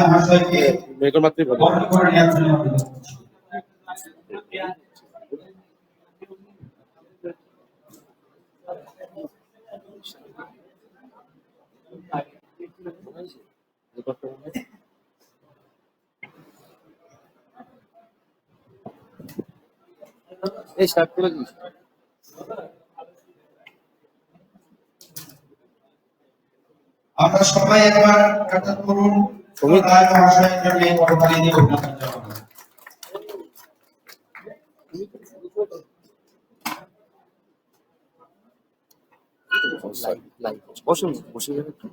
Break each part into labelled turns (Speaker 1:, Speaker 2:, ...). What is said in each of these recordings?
Speaker 1: মহাশয়কে বরণ করে নেওয়ার জন্য আমরা সবাই একবার কাটা করুন রায় মহাশয়ের জন্য করতালি দিয়ে অভিনন্দন জানাবো।
Speaker 2: বসুন, বসে যাবে একটু।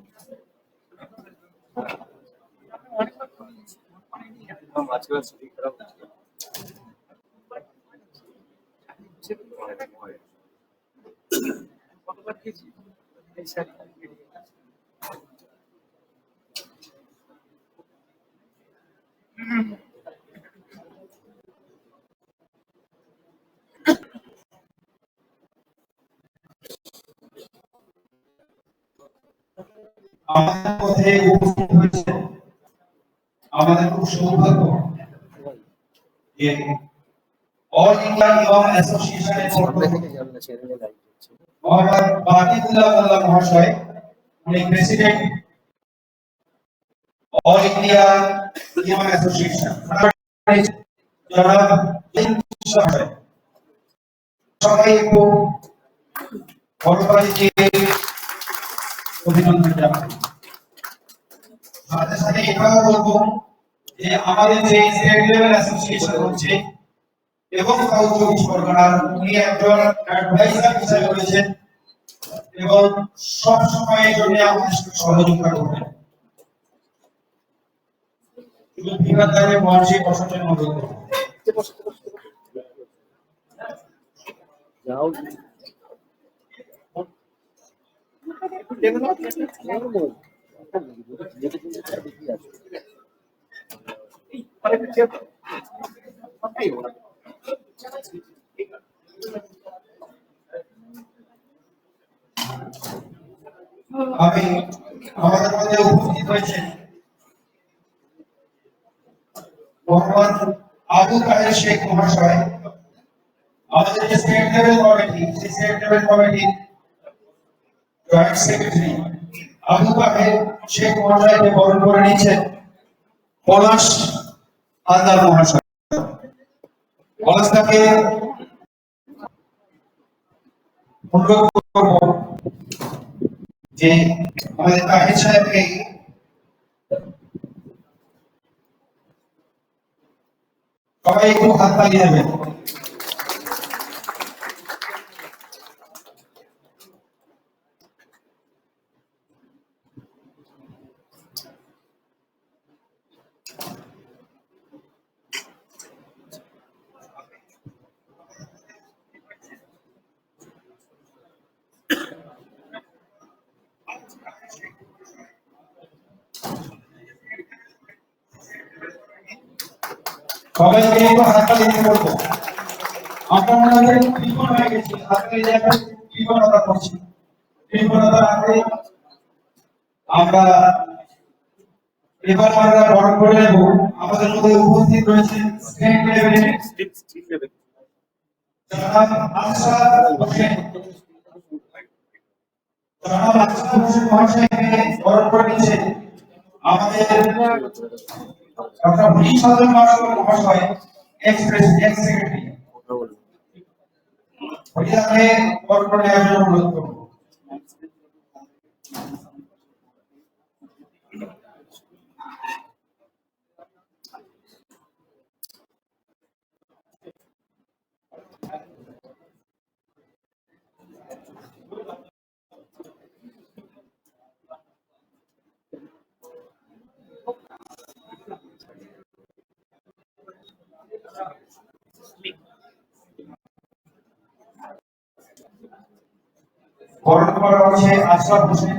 Speaker 1: আমাদের মধ্যে উপস্থিত হয়েছে আমাদের খুব সৌভাগ্য যে অল ইন্ডিয়া ইমাম অ্যাসোসিয়েশনের মোহাম্মদ বাকিবুল্লাহ মোল্লা মহাশয়, উনি প্রেসিডেন্ট অল ইন্ডিয়া ইমাম অ্যাসোসিয়েশন, জনাব সবাই একটু করতালি দিয়ে অভিনন্দন জানাই। সাথে সাথে এটাও বলবো যে আমাদের যে স্টেট লেভেল অ্যাসোসিয়েশন হচ্ছে এবং সাউথ চব্বিশ পরগনার উনি একজন অ্যাডভাইজার হিসেবে রয়েছেন এবং সব সময়ের জন্য আমাদের সহযোগিতা করবেন। শুধু বিভাগদারে মহাশী বসার জন্য অনুরোধ করব। আমি আমাদের মধ্যে উপস্থিত হয়েছেন মোহাম্মদ আবু তাহের শেখ মহাশয়, আমাদের যে স্টেট লেভেল কমিটি, সেই স্টেট লেভেল কমিটির জয়েন্ট সেক্রেটারি আবু তাহের শেখ মহাশয়কে বরণ করে নিয়েছেন পলাশ হালদার মহাশয়। পলাশটাকে অনুরোধ করব যে আমাদের তাহের সাহেবকে সবাই একটু হাত তালি দেবেন। সবাইকে একটু হাততালি দিয়ে বলবো, আমরা মনে হয় বিপন্ন হয়ে গেছি, হাততালি দিয়ে বিপন্নতা করছি। বিপন্নতার আগে আমরা এবার আমরা বরণ করে নেব। আমাদের মধ্যে উপস্থিত রয়েছে স্টেট লেভেলে জনাব আশরাফ হোসেন, জনাব আশরাফ হোসেন মহাশয়কে বরণ করে নিচ্ছে আমাদের ডক্টর ভি সাধন মহাশয়, এক্স সেক্রেটারি। ওইটাকে বরণ করে নেওয়ার জন্য অনুরোধ করব। বরণ করা হচ্ছে আশরাফ হোসেন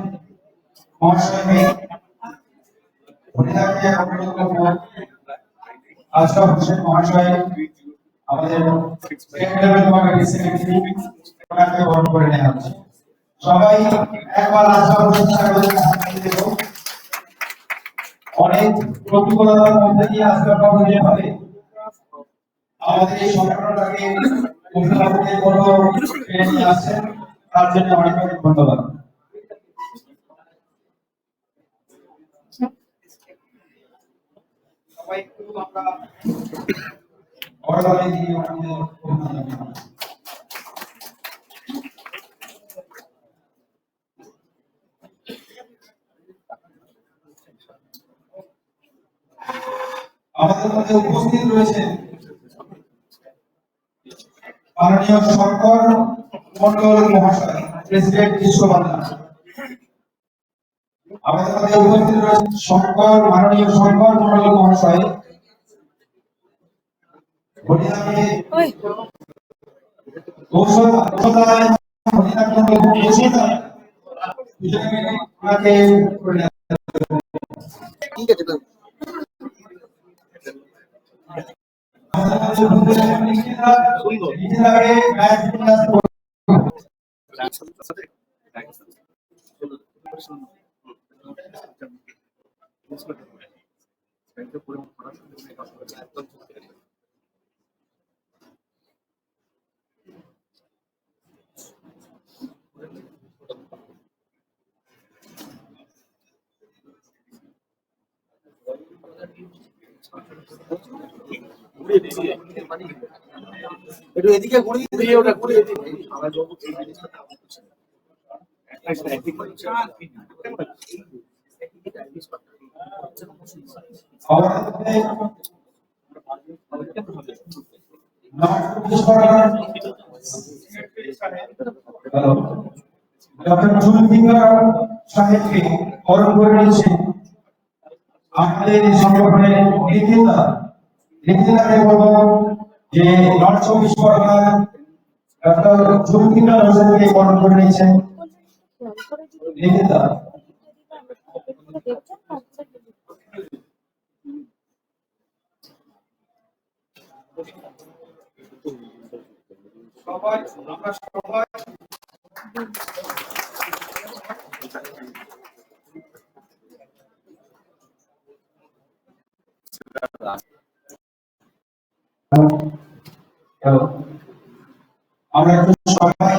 Speaker 1: মহাশয়কে। আশরাফ হোসেন মহাশয় আমাদের স্টেট লেভেল কমিটির সেক্রেটারি ওনাকে বরণ করে নেওয়া হচ্ছে। সবাই একবার আশরাফ হোসেন সাহেবকে হাত তালি দেব। অনেক প্রতিকূলতার মধ্যে দিয়ে আশরাফ বাবু যেভাবে আমাদের এই সংগঠনটাকে অভিভাবকের মতো টেনে নিয়ে আসছেন, তার জন্য অনেক অনেক ধন্যবাদ। সবাই একটু আমরা করতালি দিয়ে আমাদের অভিনন্দন জানাই। আমাদের মধ্যে উপস্থিত রয়েছে মাননীয় শঙ্কর মন্ডল মহাশয়, প্রেসিডেন্ট বিশ্ববাংলা। আমাদের মধ্যে উপস্থিত রয়েছে মাননীয় শঙ্কর মন্ডল মহাশয়, হরিনামে ঔষধায় হরিনাম মন্ডল ঔষধায় ওনাকে
Speaker 2: ঠিক আছে একটু এদিকে ঘুরিয়ে দিয়ে ওটা ঘুরিয়ে দিন।
Speaker 1: ডক্টর জুলফিকার সাহেবকে বরণ করে নিয়েছেন আমাদের সংগঠনের নেতৃত্বে বলবো যে নর্থ চব্বিশ পরগনা ডক্টর জুলফিকার হোসেনকে বরণ করে নিয়েছেন নেতৃত্ব। সবাই আমরা সবাই আমরা একটু সবাই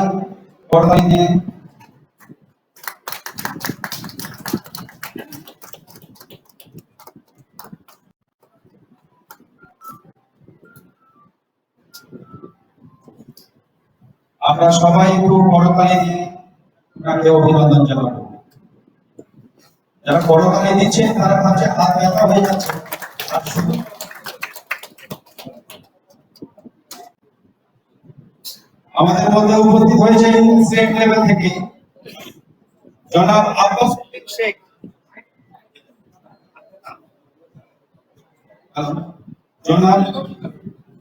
Speaker 1: করতালি দিয়ে আমরা সবাই একটু করতালি দিয়ে ওনাকে অভিনন্দন জানাবো। যারা করতালি দিচ্ছে তারা ভাবছে হাত ব্যথা হয়ে যাচ্ছে, আর শুধু আমাদের মধ্যে উপস্থিত হয়েছেন স্টেট লেভেল থেকে জনাব আব্বাস শেখ, জনাব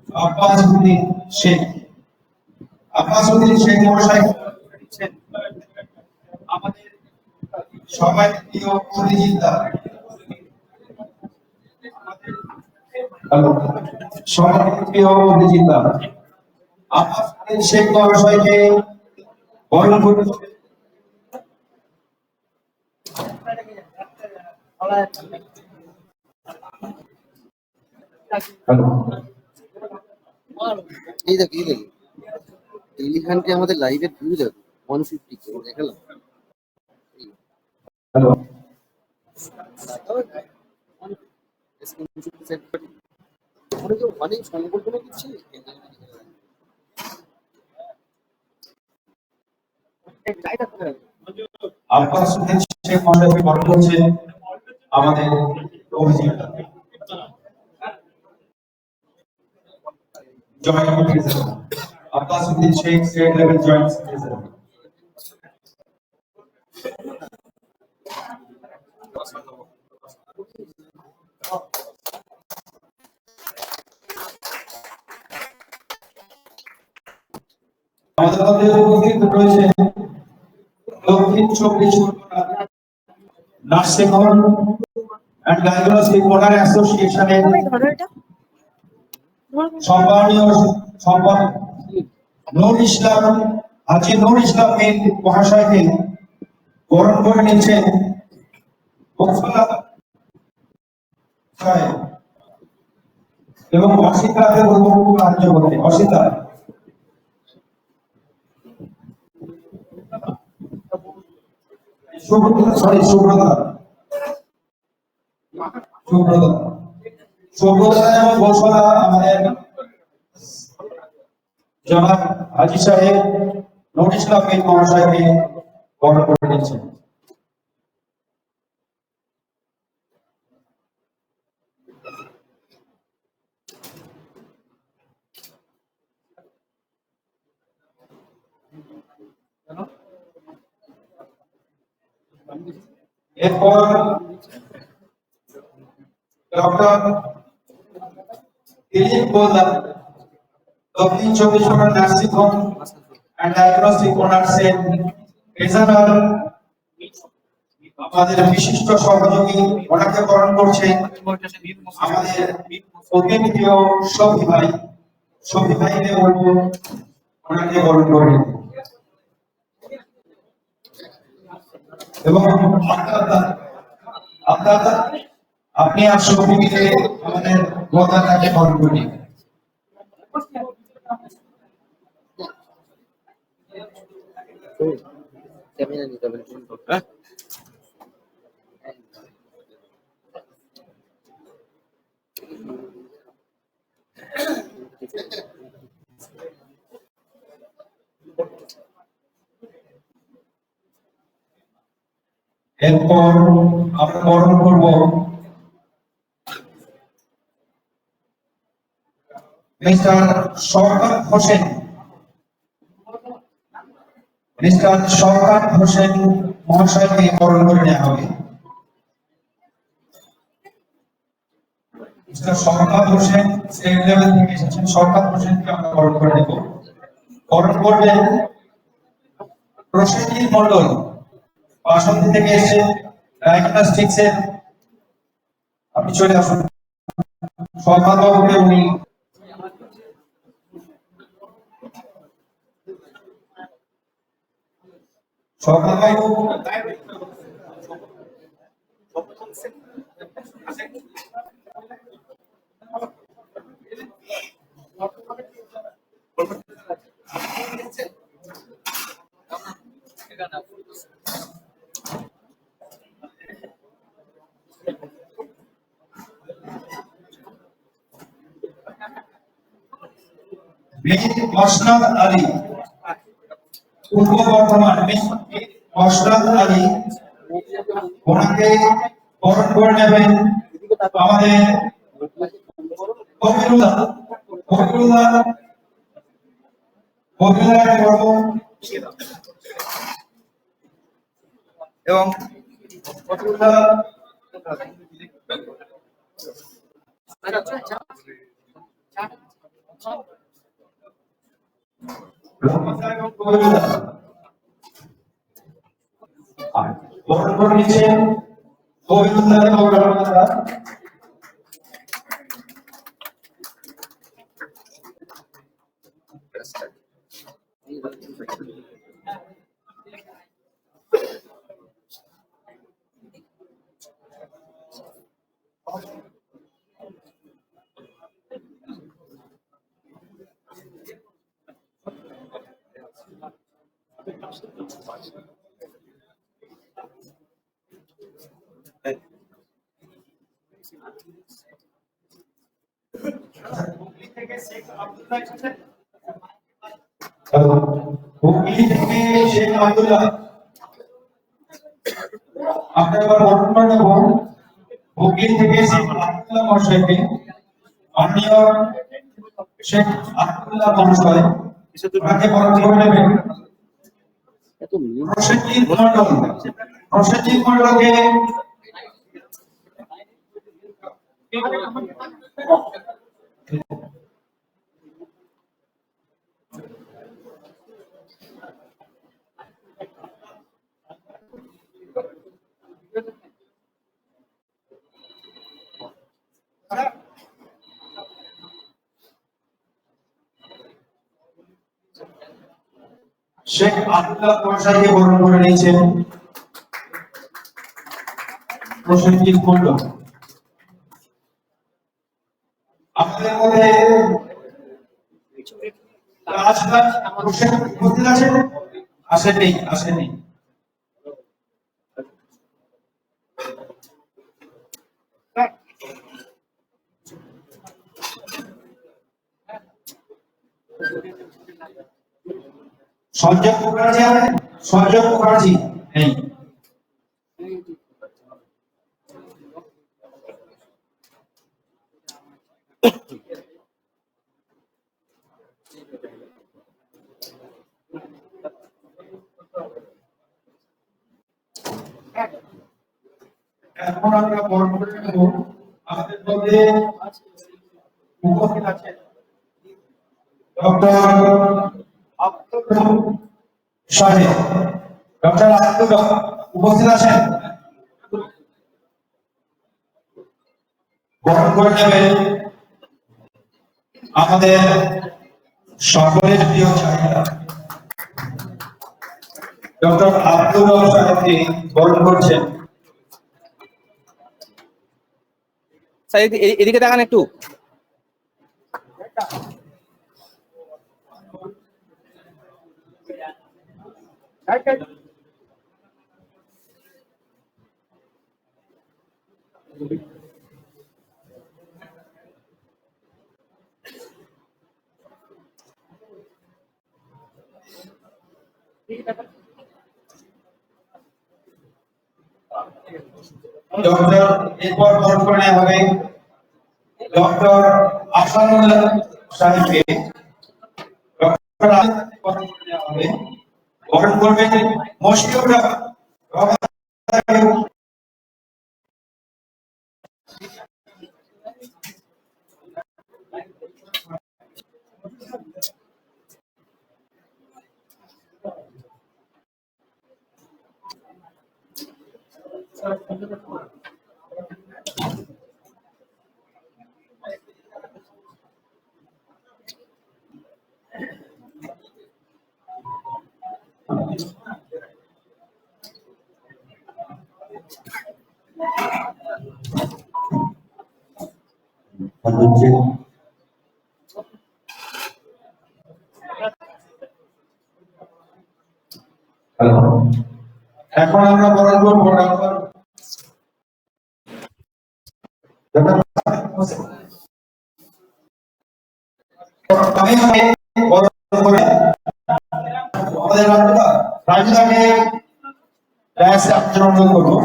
Speaker 1: আব্বাস শেখ, মহাশয় আমাদের সবাই প্রিয় অভিজিৎদা, সবাই প্রিয় অভিজিৎদা আব্বাস শেখ মহাশয়কে বরণ করে
Speaker 2: এই দেখ টেলিগ্রামকে আমাদের লাইভের ভিউ দেখ 150 দেখালাম।
Speaker 1: হ্যালো
Speaker 2: অনেক সংগঠন দিচ্ছে।
Speaker 1: আব্বাস শেখ মহাশয়কে বরণ করছে আমাদের অভিজিৎদা। Joint president Abbas Sheikh, state level joint president. আমাদের মধ্যে উপস্থিত রয়েছে দক্ষিণ চব্বিশ Pargana nursing home and diagnostic owner অ্যাসোসিয়েশনের সম্মানীয় সম্পাদক নূর ইসলাম হাজী নূর ইসলাম মীর মহাশয়কে বরণ করে নিচ্ছেন মোফাজ্জল সাহেব এবং অসিতাকে বলবো সাহায্য করতে। অসিতা সুব্রতা, সরি সুব্রতা, সুব্রতা সুব্রতা এবং ঘোষণা আমাদের জনাব হাজী সাহেব নূর ইসলাম মীর মহাশয়কে বরণ করে নিচ্ছেন। এরপর ডক্টর দিলীপ গোলদার দক্ষিণ চব্বিশ Pargana nursing home and diagnostic অনার্সের ট্রেজারার আমাদের বিশিষ্ট সহযোগী, ওনাকে বরণ করছেন আমাদের অতি প্রিয় শফি ভাই। শফি ভাইকে বলবো ওনাকে বরণ করে নিতে। এবং আপনার আপনি আর শফি মিলে আমাদের গোদাটাকে বরণ করে নিন।
Speaker 2: ক্যামেরা নিতে হবে
Speaker 1: এরপর আমরা বরণ করব মিস্টার শওকত হোসেন। মিস্টার শওকত হোসেন মহাশয়কে বরণ করে নেওয়া হবে। Mister Shaukat Hossain state level থেকে এসেছেন। শওকত হোসেনকে আমরা বরণ করে নেব। বরণ করবেন প্রসেনজিৎ মণ্ডল, বাসন্তী থেকে এসেছেন ডায়াগনস্টিক্স এর। আপনি চলে আসুন। শওকত বাবুকে উনি শওকত বাবু মীর মসনদ আলী, পূর্ব বর্ধমান। মীর মসনদ আলী, ওনাকে বরণ করে নেবেন আমাদের কবিরুল্লাহ। কবিরুল্লাহ কবিরুল্লাহকে বরণ এবং কবিরুল্লাহ বরণ করে নিচ্ছেন কবিরুল্লাহ এবং রহমানুল্লাহ। হুগলি থেকে শেখ আব্দুল্লাহ, আপনার বরণ করে নেব হুগলি থেকে শেখ আব্দুল্লাহ মহাশয়কে। মাননীয় শেখ আব্দুল্লাহ মহাশয় ওনাকে বরণ করে নেবেন।
Speaker 2: এত
Speaker 1: প্রসেনজিৎ মণ্ডল, প্রসেনজিৎ মণ্ডলকে শেখ আব্দুল্লাহ মহাশয়কে বরণ করে নিয়েছেন প্রসেনজিৎ মণ্ডল। আমাদের মধ্যে রাজনাথ হোসেন উপস্থিত আছেন? আসেননি। সঞ্জয় মুখার্জি নেই। এখন আমরা বরণ করে নেব আমাদের মধ্যে উপস্থিত আছেন ডক্টর আব্দুল সাহেব। ডক্টর আব্দুল উপস্থিত আছেন? বরণ করে নেবেন আমাদের সকলের প্রিয় চাহিদা ডক্টর আব্দুল সাহেবকে বরণ করছেন।
Speaker 3: স্যার এদিকে দেখান একটু।
Speaker 1: ডক্টর এরপর বরণ করে নেওয়া হবে ডক্টর আসানুল্লাহ সাহেবকে। ডক্টর বরণ করে নেওয়া হবে। বরণ করবেন মশিউর রহমান। এখন আমরা বরণ করবো রাজুদাকে অনুরোধ করবো।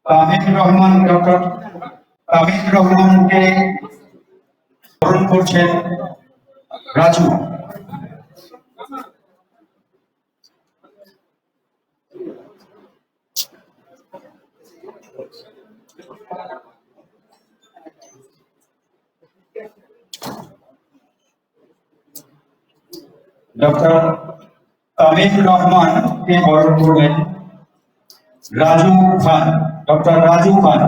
Speaker 1: তামিম রহমান, ডক্টর তামিম রহমানকে বরণ করছেন রাজু। ডক্টর তামিম রহমানকে বরণ করবেন রাজু খান, ডক্টর রাজু খান।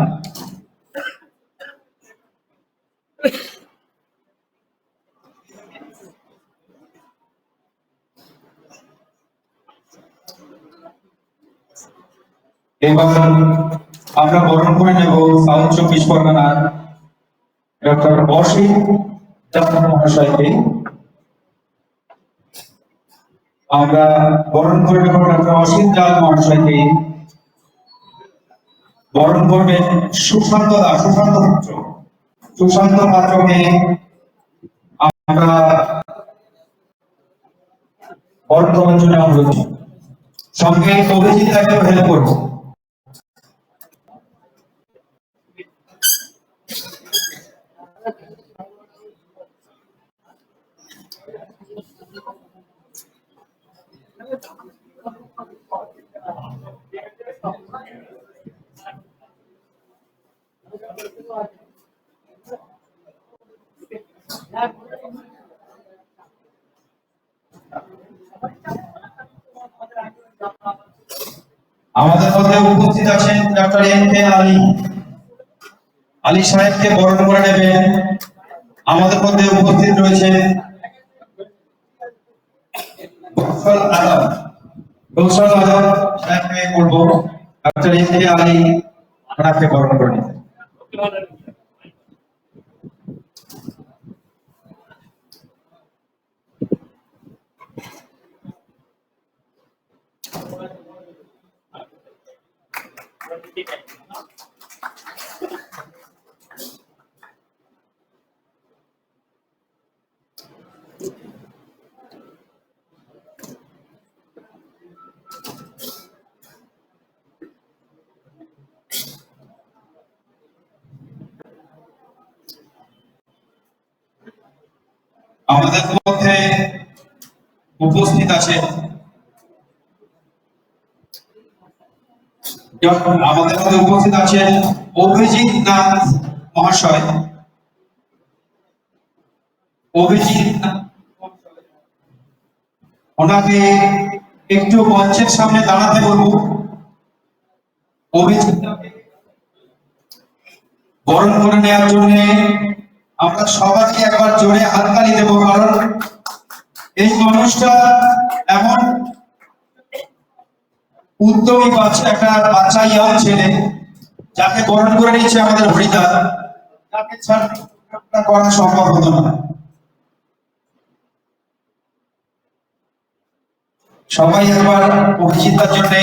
Speaker 1: এবার আমরা বরণ করে নেব সাউথ চব্বিশ পরগনার ডক্টর অসিত মহাশয়কে। আমরা বরণ করে নেব ডক্টর অসিত জাল মহাশয়কে। বরণ করবেন সুশান্ত পাত্রকে আমরা বরণ করার জন্য অনুরোধ। সঙ্গে অভিজিৎ দাকে হেল্প করব। আমাদের মধ্যে উপস্থিত আছেন doctor M K Ali. Ali সাহেবকে বরণ করে নেবেন। আমাদের মধ্যে উপস্থিত রয়েছে কৌশল আলম সাহেবকে বলবো ডক্টর ইমতি আলী ওনাকে বরণ করে নিতে। আমাদের মধ্যে উপস্থিত আছে আমাদের মধ্যে উপস্থিত আছেন অভিজিৎ নাথ মহাশয়। অভিজিৎ নাথ ওনাকে একটু মঞ্চের সামনে দাঁড়াতে বলবো। অভিজিৎ বরণ করে নেওয়ার জন্য আমরা সবাইকে একবার জোরে হাততালি দেব, কারণ এই মানুষটা এমন উদ্যমী একটা বাচ্চা ইয়াং ছেলে যাকে বরণ করে নিচ্ছে আমাদের হরিদা, তাকে ছাড়া করা সম্ভব হতো না। সবাই একবার অভিজিৎটার জন্য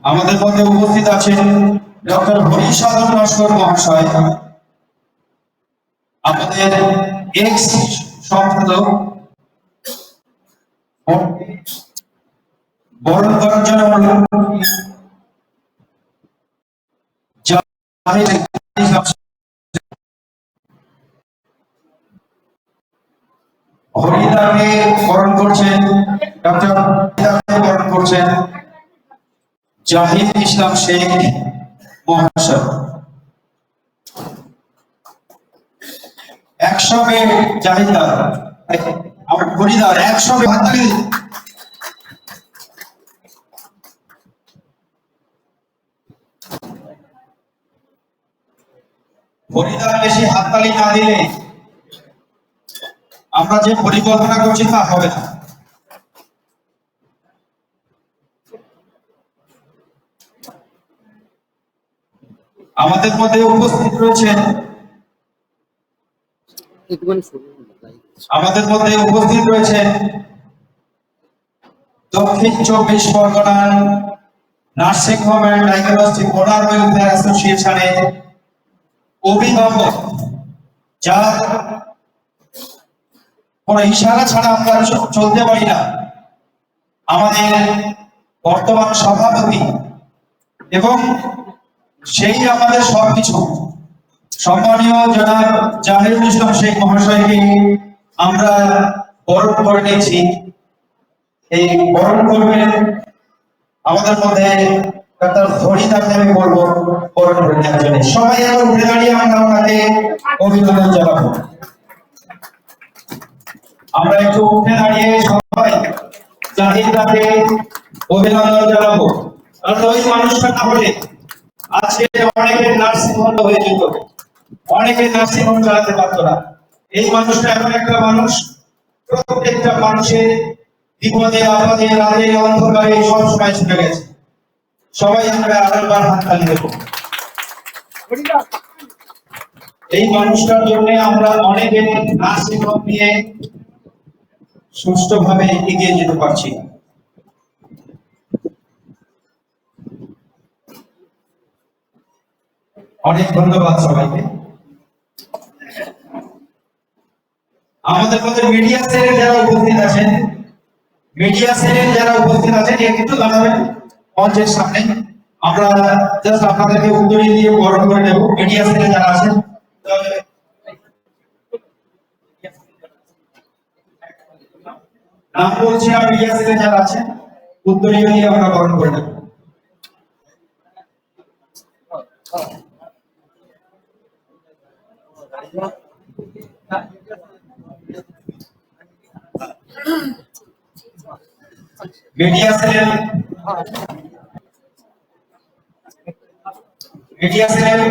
Speaker 1: আমাদের মধ্যে উপস্থিত আছেন ডক্টর হরিসাধন নস্কর মহাশয়, আমাদের এক্স সম্পাদক। বরণ করার জন্য হরিদাকে বরণ করছেন ডক্টর বরণ করছেন জাহিদ ইসলাম শেখ মহাশয়। 100 মে জাহিদা আমার হরিদার 100 মে হাততালি। হরিদার বেশি হাততালি না দিলে আমরা যে পরিকল্পনা করছি তা হবে না। আমাদের মধ্যে উপস্থিত রয়েছেন দক্ষিণ 24 পরগনার nursing home and diagnostic owner welfare অ্যাসোসিয়েশনের অভিভাবক, যার কোন ইশারা ছাড়া আমরা চলতে পারি না, আমাদের বর্তমান সভাপতি এবং সেই আমাদের সবকিছু, সম্মানীয় জনাব জাহিদুল ইসলাম শেখ মহাশয়কে আমরা বরণ করে নিয়েছি। এই বরণ করবেন আমাদের মধ্যে ডক্টর হরিদাকে আমি বলবো বরণ করে নেওয়ার জন্য। সবাই একবার উঠে দাঁড়িয়ে আমরা ওনাকে অভিনন্দন জানাবো। আমরা একটু উঠে দাঁড়িয়ে সবাই জাহিদকে অভিনন্দন জানাবো, কারণ ওই মানুষটা না হলে আজকে অনেকের নার্সিং হোম হয়ে যেত, অনেকের নার্সিং হোম চালাতে পারতো না। এই মানুষটা এমন একটা মানুষ, প্রত্যেকটা মানুষের বিপদে আপদে রাতে অন্ধকারে সব সময় ছুটে গেছে। সবাই আমরা আরেকবার হাততালি দেব। এই মানুষটার জন্য আমরা অনেকে নার্সিং হোম নিয়ে সুষ্ঠুভাবে এগিয়ে যেতে পারছি। অনেক ধন্যবাদ সবাইকে। আমাদের মধ্যে মিডিয়া সেলের যারা উপস্থিত আছেন একটু দাঁড়াবেন মঞ্চের সামনে। আমরা জাস্ট আপনাদেরকে উত্তরী দিয়ে বরণ করে নেব। মিডিয়া সেলে যারা আছেন নাম বলছি, আর মিডিয়া সেলে যারা আছেন উত্তরী দিয়ে আমরা বরণ করে নেব। মিডিয়া সেল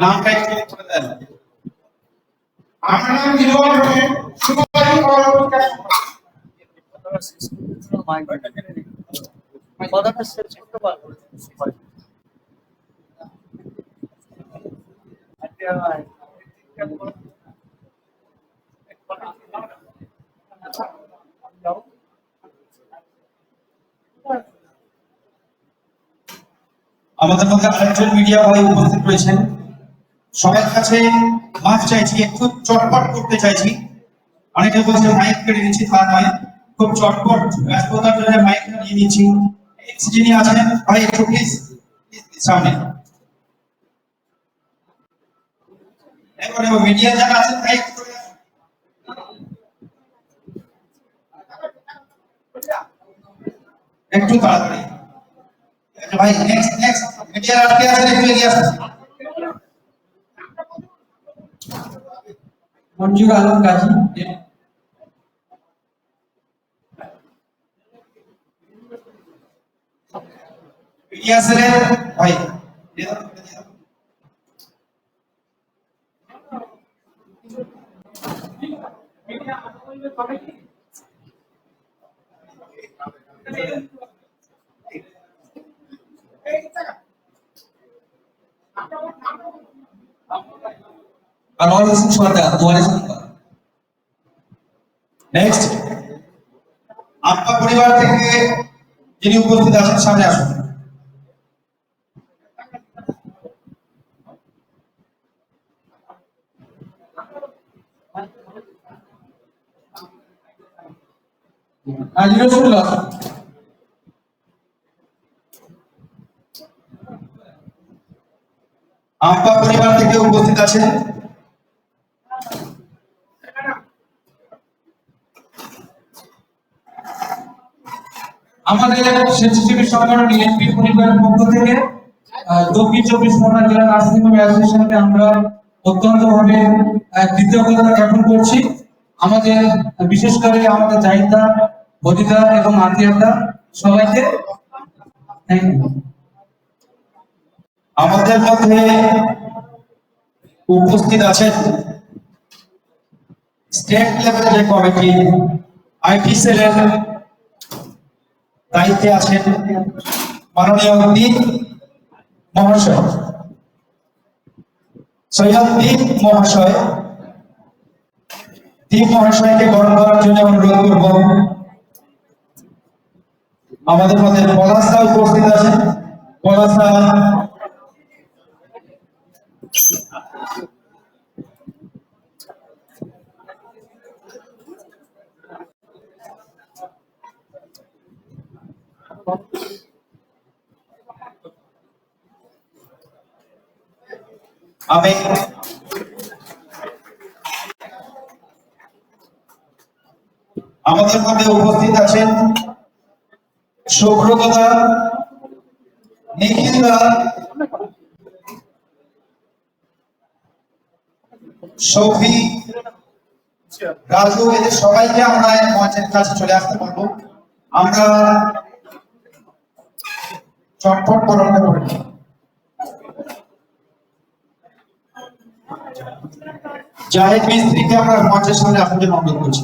Speaker 1: নামটা একটু করে দেন। আমার নাম দিলওয়ার হোসেন, সুপারি পরবর্তী আমাদের মধ্যে আরেকজন মিডিয়া ভাই উপস্থিত রয়েছেন। সবার কাছে মাফ চাইছি, একটু চটপট করতে চাইছি। অনেকে বলছে মাইক কেড়ে নিচ্ছি, তার নয়, খুব চটপট ব্যস্ততার জন্য মাইকটা নিয়ে নিচ্ছি। যিনি আছেন ভাই একটু প্লিজ সামনে, এরপরে মিডিয়া যারা আছেন ভাই একটু একটু তাড়াতাড়ি ভাই, নেক্সট নেক্সট মিডিয়া আজকে আছেন, একটু এগিয়ে আসুন। মঞ্জুর আলম গাজী, মিডিয়া সেলের ভাই আনোয়ার হোসেন সরকার, নেক্সট আপা পরিবার থেকে যিনি উপস্থিত আছেন সামনে আসুন। আজিরুল্লাহ, আপা পরিবার থেকে উপস্থিত আছেন
Speaker 4: আমাদের স্বেচ্ছাসেবী সংগঠন এনপি পরিবারের পক্ষ থেকে দক্ষিণ চব্বিশ পরগনা জেলা নার্সিং হোম অ্যাসোসিয়েশনকে আমরা অত্যন্ত ভাবে কৃতজ্ঞতা জ্ঞাপন করছি। আমাদের বিশেষ করে আমাদের চাহিদা বদিদা এবং আত্মীয়তা সবাইকে থ্যাংক ইউ।
Speaker 1: আমাদের মধ্যে উপস্থিত আছেন স্টেট লেভেল যে কমিটি আইটি সেলের দায়িত্বে আছেন মাননীয় দীপ মহাশয়, সৈয়দ দীপ মহাশয়। দীপ মহাশয়কে বরণ করার জন্য অনুরোধ করব। আমাদের মধ্যে পলাশদা উপস্থিত আছেন, পলাশদা আমি আমাদের মধ্যে উপস্থিত আছেন সুব্রতদা, নিখিলদা, সৌফি, রাজু, এদের সবাইকে আমরা মঞ্চের কাছে চলে আসতে পারবো। আমরা চটপট বরণটা করি। জাহেদ মিস্ত্রিকে আমরা মঞ্চের সামনে আপনার জন্য অনুরোধ করছি।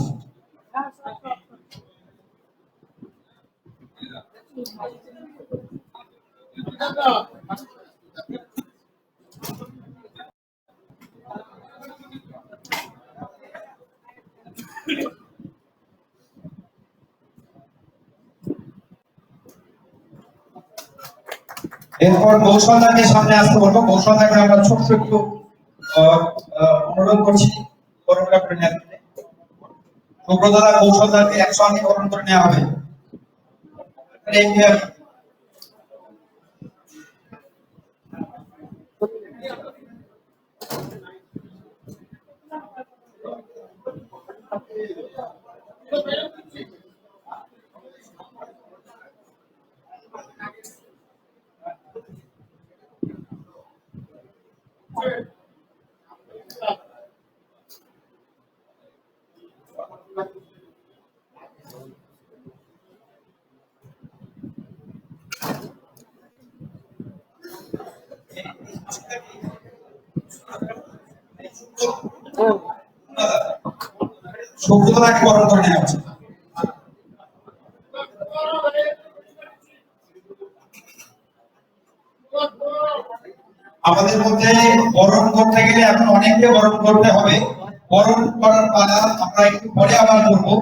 Speaker 1: এরপর কৌশলদাকে সামনে আসতে বলবো। কৌশলদাকে আমরা ছোট্ট একটু অনুরোধ করছি বরণটা করে নেওয়ার জন্য। সুব্রতদা, কৌশলদাকে একসঙ্গে বরণ করে নেওয়া হবে। শুক্রতাকে বরণ করে নেওয়া হচ্ছে। আমাদের মধ্যে বরণ করতে গেলে এখন অনেককে বরণ করতে হবে। বরণ করার পালা আমরা একটু পরে আবার করবো।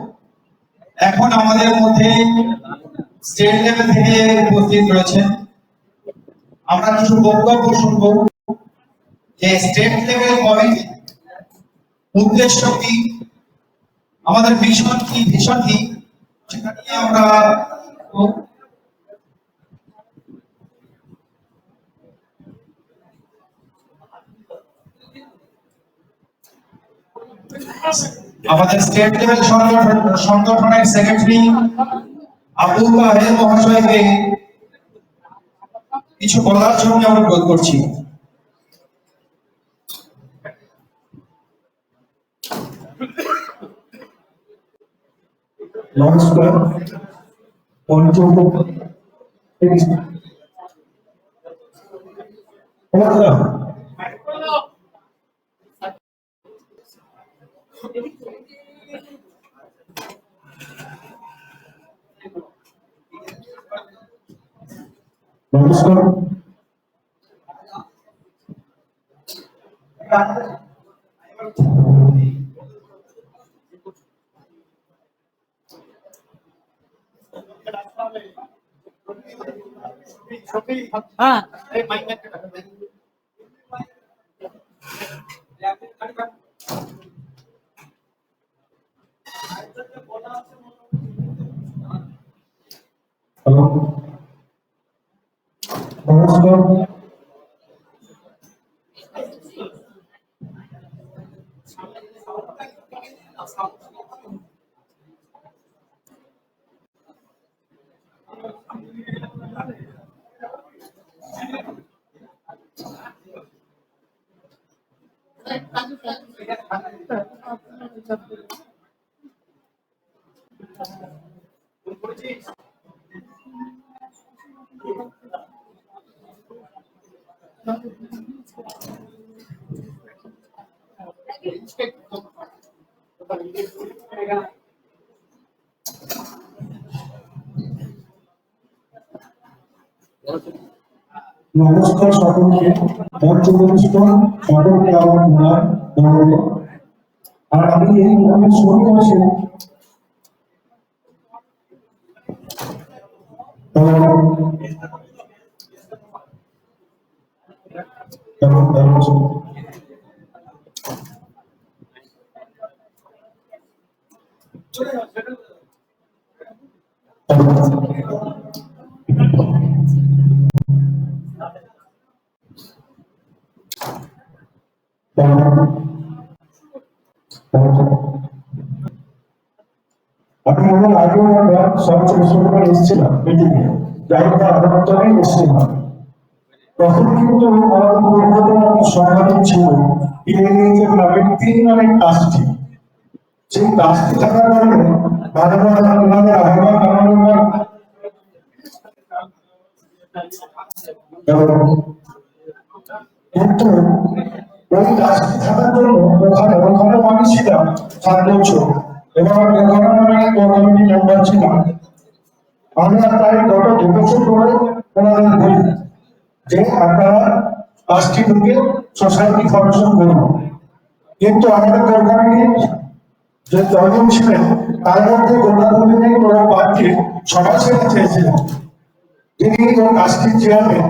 Speaker 1: এখন আমাদের মধ্যে স্টেট লেভেল থেকে উপস্থিত রয়েছেন। আমরা কিছু বক্তব্য শুনবো যে স্টেট লেভেল কমিটি উদ্দেশ্য কি, আমাদের মিশন কি, ভিশন কি, সেটা নিয়ে আমরা আমাদের স্টেট লেভেল সংগঠনের সেক্রেটারি আবুল তাহের মহাশয়কে কিছু বলার জন্য অনুরোধ করছি।
Speaker 5: নমস্কার। নমস্কার।
Speaker 3: হ্যাঁ
Speaker 5: হ্যালো, নমস্কার। নমস্কার সকলকে। মঞ্চস্থ সকলকে আমার প্রণাম জানাবো। আর আমি এই মুহূর্তে শুরু করছি আমি মনে আগেও আমরা সব বিশ্ববিদ্যালয়ে এসেছিলাম মিটিংয়ে, যাই হোক আদালতটাই এসেছিলাম। তখন কিন্তু আমাদের কলকাতার সংগঠন ছিল গ্রামের 3 জনের ট্রাস্টি। সেই ট্রাস্টি থাকার কারণে বারবার ওনাদের আহ্বান জানানোর কিন্তু ওই ট্রাস্টি থাকার জন্য ওখানে আমি ছিলাম 7 বছর এবং ওখানে আমি কমিটি মেম্বার ছিলাম। আমরা প্রায় গত 2 বছর ধরে ওনাদের বলি যে আপনারা ট্রাস্টি ঢুকে সোসাইটি ফর্মেশন করুন, কিন্তু আমাদের কমিটি যে 10 জন ছিলেন তার মধ্যে গোলাপদিনের বাদকে সভা ছেড়ে চেয়েছিলেন। যিনি ট্রাস্টির চেয়ারম্যান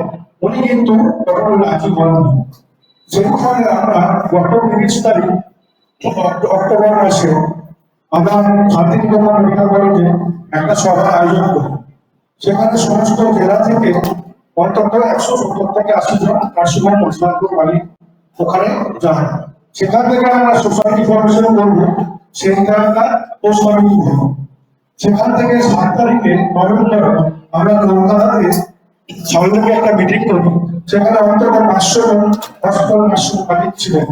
Speaker 5: উনি কিন্তু তখন রাজি হননি। সেই ফলে আমরা গত 30 তারিখ অক্টোবর মাসে আমরা শান্তিনিকেতন মেডিকেল কলেজে একটা সভার আয়োজন করি। সেখানে সমস্ত জেলা থেকে অন্তত 170 থেকে 80 জন কার্যকর মশলাপুর মালিক ওখানে যান। সেখান থেকে আমরা সোসাইটি ফর্মেশন করবো, সেই জায়গাটা পোস্ট কমিটি করবো। সেখান থেকে 7 তারিখে নভেম্বর আমরা কলকাতাতে সবাইকে একটা মিটিং করি। সেখানে অন্তত 500 জন হসপিটাল মালিক ছিলেন।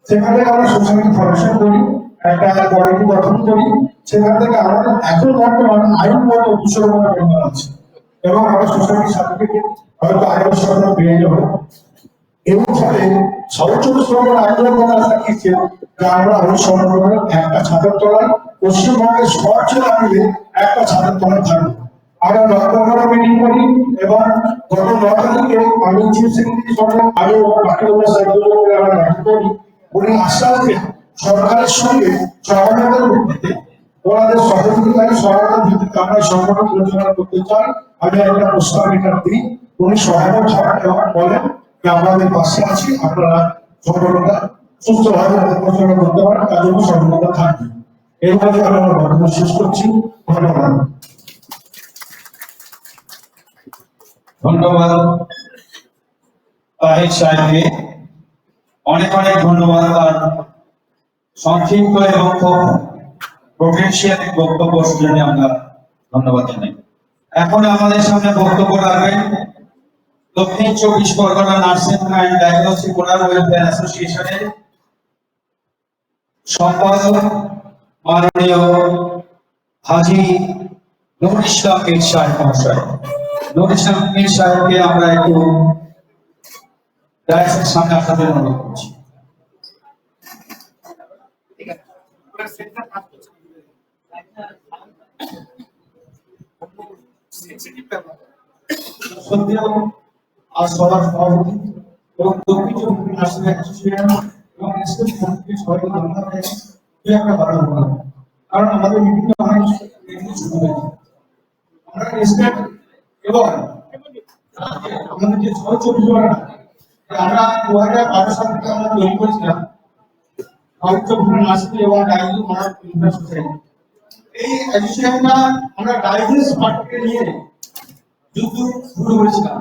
Speaker 5: সেখানে আমরা সোসাইটি ফর্মেশন করি, একটা কমিটি গঠন করি। সেখান থেকে আমাদের এখন বর্তমান আইনগত 200 মেম্বার আছে এবং আমরা সোসাইটি সার্টিফিকেট হয়তো আগামী সপ্তাহে পেয়ে যাবো। এবং ফলে সাউথ চব্বিশ পরগনা আন্দোলন কথা দেখিয়েছে যে আমরা অনুসরণ একটা ছাদের তলায় পশ্চিমবঙ্গের সব জেলা মিলে একটা ছাদের তলায় থাকবো। আমরা নভেম্বরে মিটিং করি এবং গত 9 তারিখে আমি চিফ সেক্রেটারি সঙ্গে আমি বাকি সাইকেল আমরা দেখা করি। উনি আশ্বাস দেন সরকারের সঙ্গে সহমতের ভিত্তিতে ওনাদের সহযোগিতায় সহায়তার ভিত্তিতে আমরা সংগঠন পরিচালনা করতে চাই। আমি একটা প্রস্তাব এটা দিই, উনি সহমত হন এবং বলেন যে আমাদের পাশে আছি, আপনারা সংগঠনটা সুস্থভাবে পরিচালনা করতে পারেন, তার জন্য সহযোগিতা থাকবে। এর মধ্যে আমি আমার বক্তব্য শেষ করছি। ধন্যবাদ।
Speaker 1: ধন্যবাদ তাহের সাহেবকে, অনেক অনেক ধন্যবাদ তার সংক্ষিপ্ত এবং খুব প্রফেশনাল বক্তব্য শুনে আমরা ধন্যবাদ জানাই। এখন আমাদের সামনে বক্তব্য রাখবেন দক্ষিণ 24 Pargana nursing and diagnostic owner welfare অ্যাসোসিয়েশনের সম্পাদক মাননীয় হাজী নুরুল ইসলাম মীর সাহেব মহাশয়। নুরুল ইসলাম মীর সাহেবকে আমরা একটু ডায়াসের সামনে আসার জন্য অনুরোধ করছি।
Speaker 5: সন্ধ্যা আজ সবার সভাপতি এবং দক্ষিণ চব্বিশ নার্সিং অ্যাসোসিয়েশন এবং এসএস কমিটির সবাইকে ধন্যবাদ জানাই। দুই একটা কথা বলবো, কারণ আমাদের বিভিন্ন অনেক শুরু হয়েছে। আমরা স্টেট এবং আমাদের যে 624 পরগনা আমরা 2012 সাল থেকে আমরা তৈরি করেছিলাম সাউথ চব্বিশ নার্সিং এবং ডায়াগনস্টিক ওনার ওয়েলফেয়ার সোসাইটি। এই অ্যাসোসিয়েশনটা আমরা ডায়াগনোস পার্টকে নিয়ে যুদ্ধ শুরু করেছিলাম।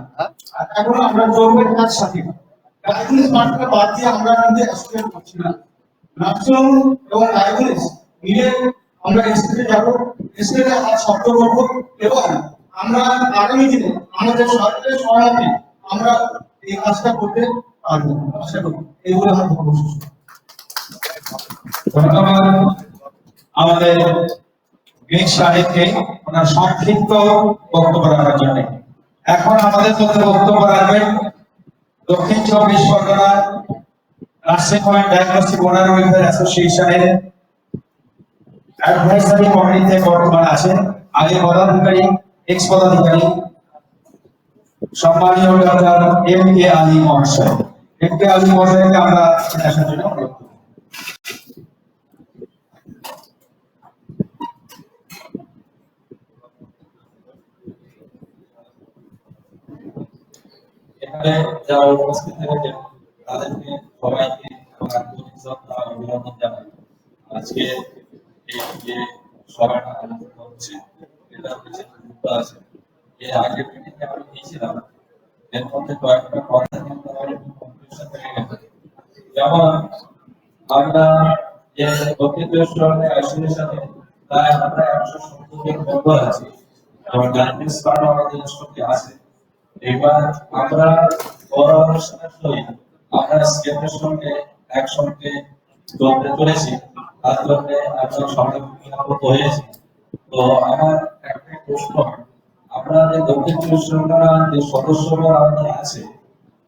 Speaker 5: এখন আমরা জন্মের কাজ সাথে ডায়াগনোস পার্টটা বাদ দিয়ে আমরা কিন্তু অ্যাসোসিয়েশন করছি না। নার্সিং এবং ডায়াগনোস মিলে আমরা স্টেটে যাবো, স্টেটে হাত শক্ত করবো এবং আমরা আগামী দিনে আমাদের সরকারের সহায়তায় আমরা এই কাজটা করতে পারবো। আশা করি এইগুলো আমার বক্তব্য।
Speaker 1: ধন্যবাদ আমাদের মীর সাহেবকে ওনার সংক্ষিপ্ত বক্তব্য রাখার জন্য। এখন আমাদের মধ্যে বক্তব্য রাখবেন দক্ষিণ 24 Pargana nursing and diagnostic owner welfare অ্যাসোসিয়েশনের অ্যাডভাইজারি কমিটিতে বর্তমানে আছেন আগে পদাধিকারী এক্স পদাধিকারী সম্মানীয় ডক্টর এম.কে. আলী মহাশয়। এম.কে. আলী মহাশয়কে আমরা আসার জন্য অনুরোধ করব।
Speaker 6: এখানে যারা উপস্থিত হয়েছেন তাদেরকে সবাইকে অভিনন্দন জানাই। আজকে এই যে সভাটা আয়োজন হচ্ছে এটা হচ্ছে গুরুত্ব আছে। এর আগের মিটিংয়ে আমি দিয়েছিলাম, এর মধ্যে কয়েকটা কথা কিন্তু আমার একটু কনফিউশন হয়ে গেছে। যেমন আমরা যে দক্ষিণ চব্বিশ পরগনা অ্যাসোসিয়েশনে প্রায় আমরা 170 জন মেম্বার আছি এবং ডায়াগনোস কার্ড আমাদের সঙ্গে আছে। এবার আমরা পরামর্শের সহিত আমরা স্টেটের সঙ্গে একসঙ্গে চলতে চলেছি, তার জন্য আমরা সবাই নিরাপদ হয়েছি। তো আমার একটা প্রশ্ন, আমরা যে দক্ষিণ চব্বিশ পরগনা যে সদস্যরা আমাদের আছে,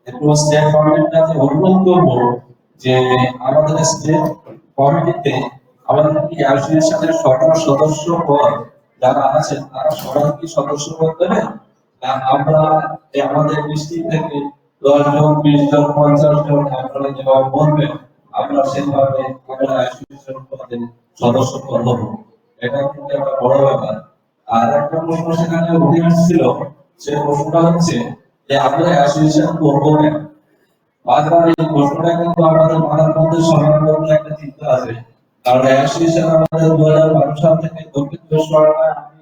Speaker 6: একটু স্টেট কমিটির কাছে অনুরোধ করবো যে আমাদের স্টেট কমিটিতে আমাদের কি অ্যাসোসিয়েশনের সকল সদস্য পদ যারা আছেন তারা সবাই কি সদস্য পদ দেবেন? আমরা আমাদের ডিস্ট্রিক্ট থেকে 10 জন 20 জন 50 জন আপনারা যেভাবে বলবেন আমরা সেভাবে আমরা অ্যাসোসিয়েশন পদে সদস্য পদ হবো। এটা কিন্তু একটা বড় ব্যাপার। আর একটা প্রশ্ন সেখানে উঠে আসছিল, সেই প্রশ্নটা হচ্ছে যে আমরা অ্যাসোসিয়েশন করবো কেন? বারবার এই প্রশ্নটা কিন্তু আমাদের মাথার মধ্যে সবার মধ্যে একটা চিন্তা আছে। কারণ অ্যাসোসিয়েশন আমাদের 2012 সাল থেকে দক্ষিণ চব্বিশ পরগনায় আমি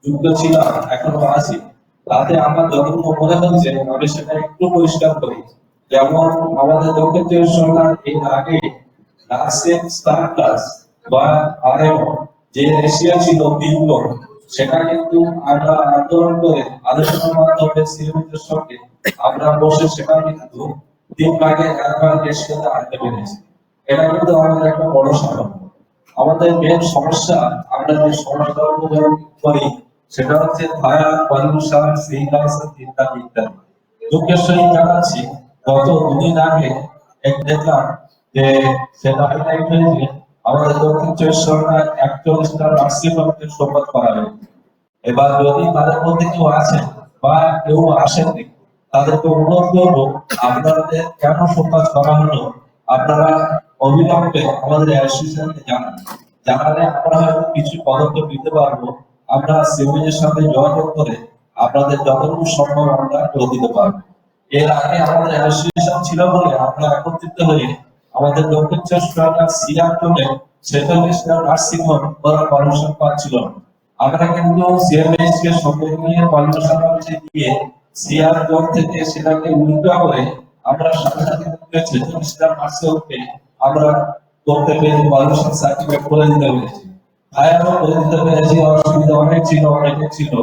Speaker 6: যুক্ত ছিলাম, এখনো আছি। তাতে আমার যতটুকু মনে হচ্ছে আমি সেটা একটু পরিষ্কার করি। যেমন আমাদের দক্ষিণ চব্বিশ পরগনার এর আগে নার্সিং স্টার ক্লাস বা আরএমও যে রেশিয়া ছিল 3 জন, সেটা কিন্তু আমরা আন্দোলন করে আলোচনার মাধ্যমে সিএমএর সঙ্গে আমরা বসে সেটা কিন্তু 3 ভাগে 1 ভাগ রেশিয়াতে আনতে পেরেছি। এটা কিন্তু আমাদের একটা বড় সাফল্য। আমাদের মেন সমস্যা, আমরা যে সমস্যাগুলো করি সেটা হচ্ছে ফায়ার, পলিউশন, সিগন্যাল ইত্যাদি ইত্যাদি। দুঃখের সহিত জানাচ্ছি গত দুদিন আগে এক দেখলাম যে সেটা হাইলাইট হয়েছে আমাদের দক্ষিণ চব্বিশ পরগনার 41টা নার্সিং হোমকে শপথ করা হয়েছে। এবার যদি তাদের মধ্যে কেউ আছেন বা কেউ আসেননি, তাদেরকে অনুরোধ করবো আপনাদের কেন শপথ করা হলো আপনারা অবিলম্বে আমাদের অ্যাসোসিয়েশনকে জানান। জানালে আমরা হয়তো কিছু পদক্ষেপ নিতে পারবো। আমরা সিভিলের সাথে যোগাযোগ করে আপনাদের যতটুকু সম্ভব আমরা করে দিতে পারবো। এর আগে আমাদের অ্যাসোসিয়েশন ছিল বলে আমরা একত্রিত হয়ে আমাদের দক্ষিণ চব্বিশ পরগনার সিআর জোনে 46টা নার্সিং হোম ওরা পারমিশন পাচ্ছিল না। আমরা কিন্তু সিএমএইচ কে সঙ্গে নিয়ে পারমিশন পাচ্ছে দিয়ে সিআর জোন থেকে সেটাকে উল্টা করে আমরা সাথে সাথে 46টা নার্সিং হোমকে আমরা করতে পেরে পারমিশন সার্টিফিকেট করে দিতে পেরেছি। ভাইয়ারও করে দিতে পেরেছি, অসুবিধা অনেক ছিল, অনেকে ছিল।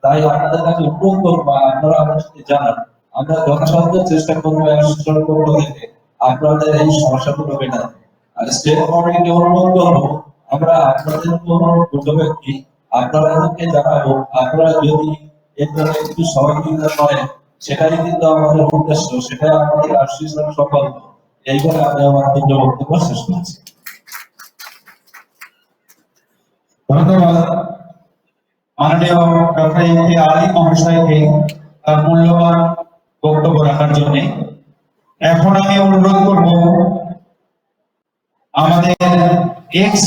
Speaker 6: তাই আপনাদের কাছে অনুরোধ করবো আপনারা আমাদেরকে জানান, আমরা যথাসাধ্য চেষ্টা করবো অ্যাসোসিয়েশন পক্ষ থেকে আপনাদের এই সমস্যাগুলো মেটাতে। আর স্টেট কমিটিকে অনুরোধ করবো আমরা আপনাদের কোনো দুটো ব্যক্তি আপনাদেরকে জানাবো, আপনারা যদি এখানে একটু সহযোগিতা করেন সেটাই কিন্তু আমাদের উদ্দেশ্য, সেটাই আমাদের অ্যাসোসিয়েশন সফল। এইভাবে আমি আমার দুটো বক্তব্য শেষ করছি।
Speaker 1: ধন্যবাদ মাননীয় ডক্টর এ আলী মহাশয়কে তার মূল্যবান বক্তব্য রাখার জন্য। এখন আমি অনুরোধ করব আমাদের এক্স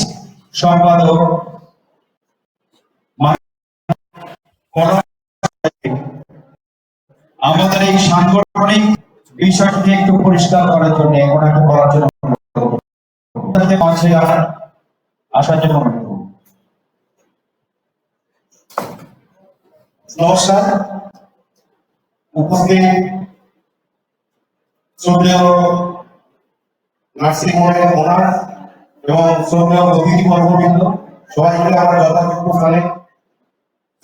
Speaker 1: সম্পাদক আমাদের এই সাংগঠনিক বিষয়টি একটু পরিষ্কার করার জন্য ওনাকে বলার জন্য আসার জন্য অনুরোধ করব।
Speaker 5: নমস্কার, উপস্থিত শ্রদ্ধেয় নার্সিং হোমের ওনার এবং শ্রদ্ধেয় অতিথি বর্গবৃন্দ, সবাইকে আমরা যথাযোগ্য স্থানে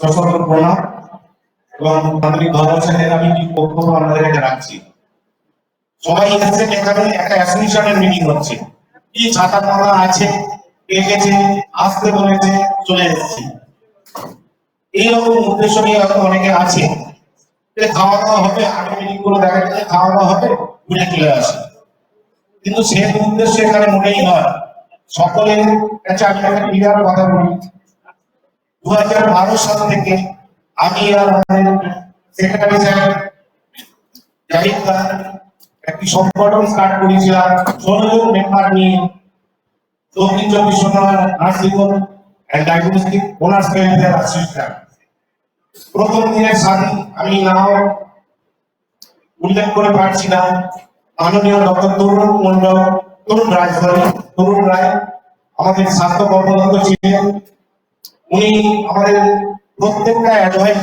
Speaker 5: সশস্ত্র প্রণাম এবং আন্তরিক ভালোবাসা আমি কি বক্তব্য আপনাদেরকে রাখছি। সবাই এসেছেন, এখানে একটা অ্যাসোসিয়েশনের মিটিং হচ্ছে। কি ছাতা মাথা আছে, এসেছে, আসতে বলেছে, চলে এসেছি, এইরকম উদ্দেশ্য নিয়ে হয়তো অনেকে আছে যে খাওয়া দাওয়া হবে, আগে মিটিং গুলো দেখা যাচ্ছে খাওয়া দাওয়া হবে, ঘুরে চলে আসে। কিন্তু সেই উদ্দেশ্য এখানে মোটেই নয়। সকলের কাছে আমি একটা ক্লিয়ার কথা বলি, 2012 সাল থেকে আমি আর আমাদের সেক্রেটারি সাহেব জাহিদ খান একটি সংগঠন স্টার্ট করেছিলাম 16 জন মেম্বার নিয়ে, দক্ষিণ চব্বিশ Pargana nursing home and diagnostic owners welfare association. প্রথম দিনের সাথে আমি নাও উল্লেখ করে পারছি না, মাননীয় ডক্টর তরুণ রায় আমাদের স্বাস্থ্য কর্মরত ছিলেন। উনি আমাদের প্রত্যেকটা অ্যাডভাইস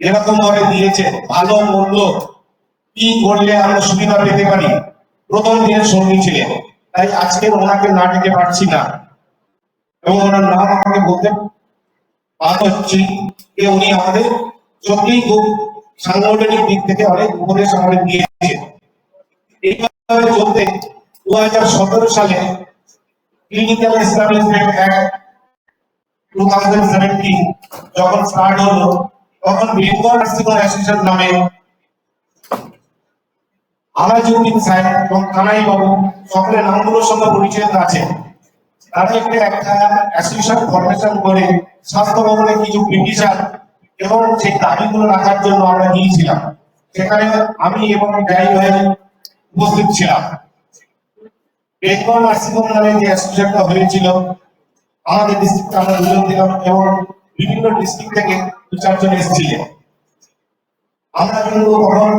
Speaker 5: এরকম ভাবে দিয়েছে, ভালো মন্দ কি করলে আমরা সুবিধা পেতে পারি, প্রথম দিনের সঙ্গী ছিলেন। তাই আজকে ওনাকে না ডেকে পারছি না এবং ওনার নাম আমাকে বলতে বাধ্য হচ্ছি যে উনি আমাদের সত্যিই খুব সাংগঠনিক দিক থেকে অনেক উপদেশ আমাদের দিয়েছে। এইভাবে চলতে 2017 সালে ক্লিনিক্যাল এস্টাবলিশমেন্ট অ্যাক্ট 2017 যখন স্টার্ট হলো, তখন বেঙ্গল নার্সিং হোম অ্যাসোসিয়েশন নামে আলাজউদ্দিন সাহেব এবং কানাই বাবু, সকলের নামগুলোর সঙ্গে পরিচিত আছে, তারা একটা অ্যাসোসিয়েশন ফরমেশন করে স্বাস্থ্য ভবনে কিছু পিটিশন এবং সেই দাবিগুলো রাখার জন্য আমরা গিয়েছিলাম। সেখানে আমি এবং যাই ভাই উপস্থিত ছিলাম। বেঙ্গল নার্সিং হোম নামে যে অ্যাসোসিয়েশনটা হয়েছিল, আমাদের ডিস্ট্রিক্টে আমরা দুজন দিলাম এবং বিভিন্ন ডিস্ট্রিক্ট থেকে 2-4 জন এসেছিলেন। আমরা কিন্তু তখন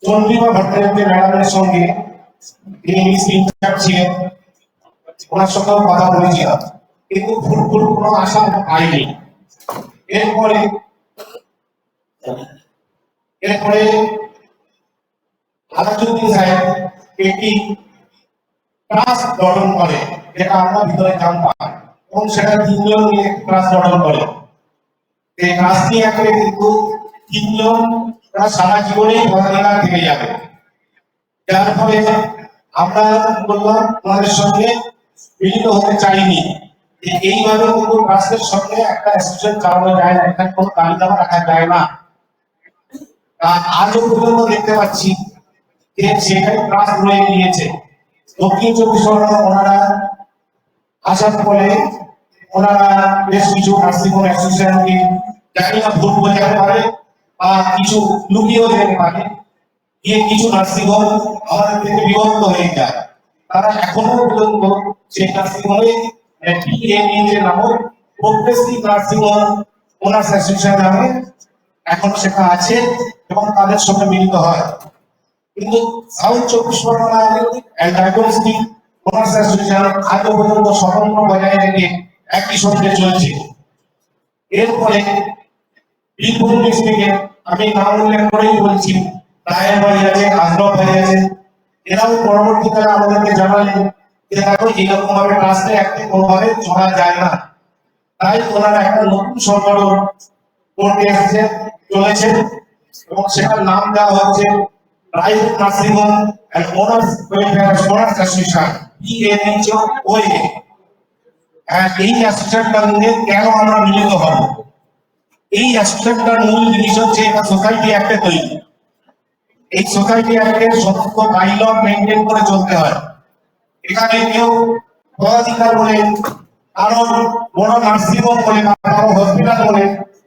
Speaker 5: চন্দ্রিমা ভট্টাচার্য ম্যাডামের সঙ্গে, তিনি ইংলিশ ইনচার্জ ছিলেন, ওনার সঙ্গেও কথা বলেছিলাম, কিন্তু ফুলফুল কোনো আশা পাইনি। এরপরে আলাজউদ্দিন সাহেব একটি ট্রাস্ট গঠন করে, যেটা আমরা ভিতরে জানতাম, এবং সেটা 3 জন মিলে ট্রাস্ট গঠন করে। এই ট্রাস্ট নিয়ে কিন্তু 3 জন সারা জীবনেই পড়ালেখা থেকে যাবে। যার ফলে আমরা বললাম তোমাদের সঙ্গে মিলিত হতে চাইনি, এইভাবে কিন্তু ট্রাস্টের সঙ্গে একটা অ্যাসোসিয়েশন চালানো যায় না, এখানে কোনো তালিকা রাখা যায় না।
Speaker 1: আজও পর্যন্ত দেখতে পাচ্ছি যে সেখানে ক্লাস রয়ে গিয়েছে। দক্ষিণ চব্বিশ পরগনা ওনারা আসার পরে ওনারা বেশ কিছু নার্সিংহোম অ্যাসোসিয়েশনকে জানি না ভুল বোঝাতে পারে বা কিছু লুকিয়েও যেতে পারে, গিয়ে কিছু নার্সিংহোম আমাদের থেকে বিভক্ত হয়ে যায়। তারা এখনো পর্যন্ত সেই নার্সিংহোমে PNA নামক প্রোগ্রেসিভ নার্সিংহোম ওনার্স অ্যাসোসিয়েশন নামে এখনো সেটা আছে এবং তাদের সঙ্গে মিলিত হয়। কিন্তু সাউথ চব্বিশ পরগনা ডায়াগনস্টিক ওনার্স অ্যাসোসিয়েশন আজও পর্যন্ত স্বতন্ত্র বজায় রেখে একই সঙ্গে চলছে। এরপরে বীরভূম ডিস্ট্রিক্টে আমি নাম উল্লেখ করেই বলছি, রায়ের বাড়ি আছে, আজরফ ভাই আছে, এরাও পরবর্তীকালে আমাদেরকে জানালেন যে দেখো এইরকম ভাবে রাস্তায় একটা কোনোভাবে চলা যায় না। তাই ওনারা একটা নতুন সংগঠন করতে এসেছে চলেছে এবং সেটার নাম দেওয়া হচ্ছে private nursing home and owners welfare owners association PNHOA। এই অ্যাসোসিয়েশনটার নিয়ে কেন আমরা মিলিত হব? এই অ্যাসোসিয়েশনটার মূল জিনিস হচ্ছে এটা সোসাইটি অ্যাক্টে তৈরি। এই সোসাইটি অ্যাক্টের সমস্ত গাইডলাইন মেনটেন করে চলতে হয়। এখানে কেউ পদাধিকার বলে কারণ বড় নার্সিংহোম বলে বা বড় হসপিটাল বলে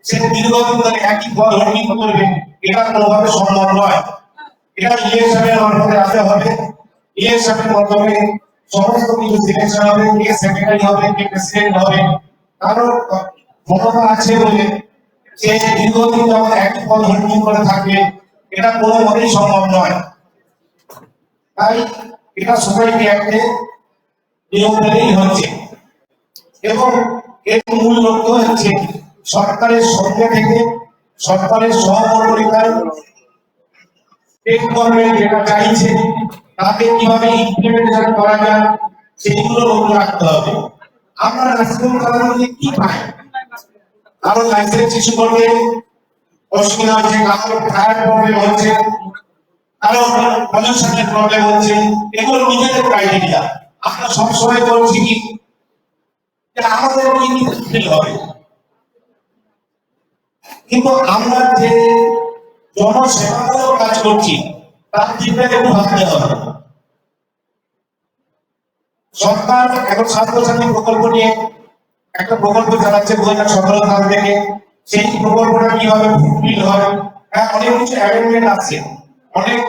Speaker 1: সে দীর্ঘদিন ধরে একই পদ হর্নিং করবে, এটা কোনোভাবে সম্ভব নয়। এটা ইলেকশনের মাধ্যমে আসতে হবে। ইলেকশনের মাধ্যমে সমস্ত কিছু সিলেকশন হবে, কে সেক্রেটারি হবে, কে প্রেসিডেন্ট হবে। কারণ ক্ষমতা আছে বলে সে দীর্ঘদিন যখন একই পদ হর্নিং করে থাকবে, এটা কোনো মতেই সম্ভব নয়। তাই এটা সোসাইটি অ্যাক্টে নিয়ম মেনেই হচ্ছে এবং এর মূল লক্ষ্য হচ্ছে সরকারের সঙ্গে থেকে সরকারের সহমর্মিতায় স্টেট গভর্নমেন্ট যেটা চাইছে তাকে কিভাবে ইমপ্লিমেন্টেশন করা যায় সেইগুলো লক্ষ্য রাখতে হবে। আমরা নার্সিংহোম চালানোর কি পাই? কারণ লাইসেন্স ইস্যু করতে অসুবিধা হচ্ছে, কারণ ফায়ার প্রবলেম হচ্ছে, কারণ পলিউশনের প্রবলেম হচ্ছে, এগুলো নিজেদের ক্রাইটেরিয়া। আমরা সবসময় বলছি কি যে আমাদের কি ফিল হবে, কিন্তু আমরা যে জনসেবামূলক কাজ করছি তার দিকটা একটু ভাবতে হবে। সরকার এখন স্বাস্থ্যসাথী প্রকল্প নিয়ে একটা প্রকল্প চালাচ্ছে 2017 সাল থেকে। সেই প্রকল্পটা কিভাবে ফুলফিল হয়, অনেক কিছু অ্যামেন্ডমেন্ট আছে, অনেক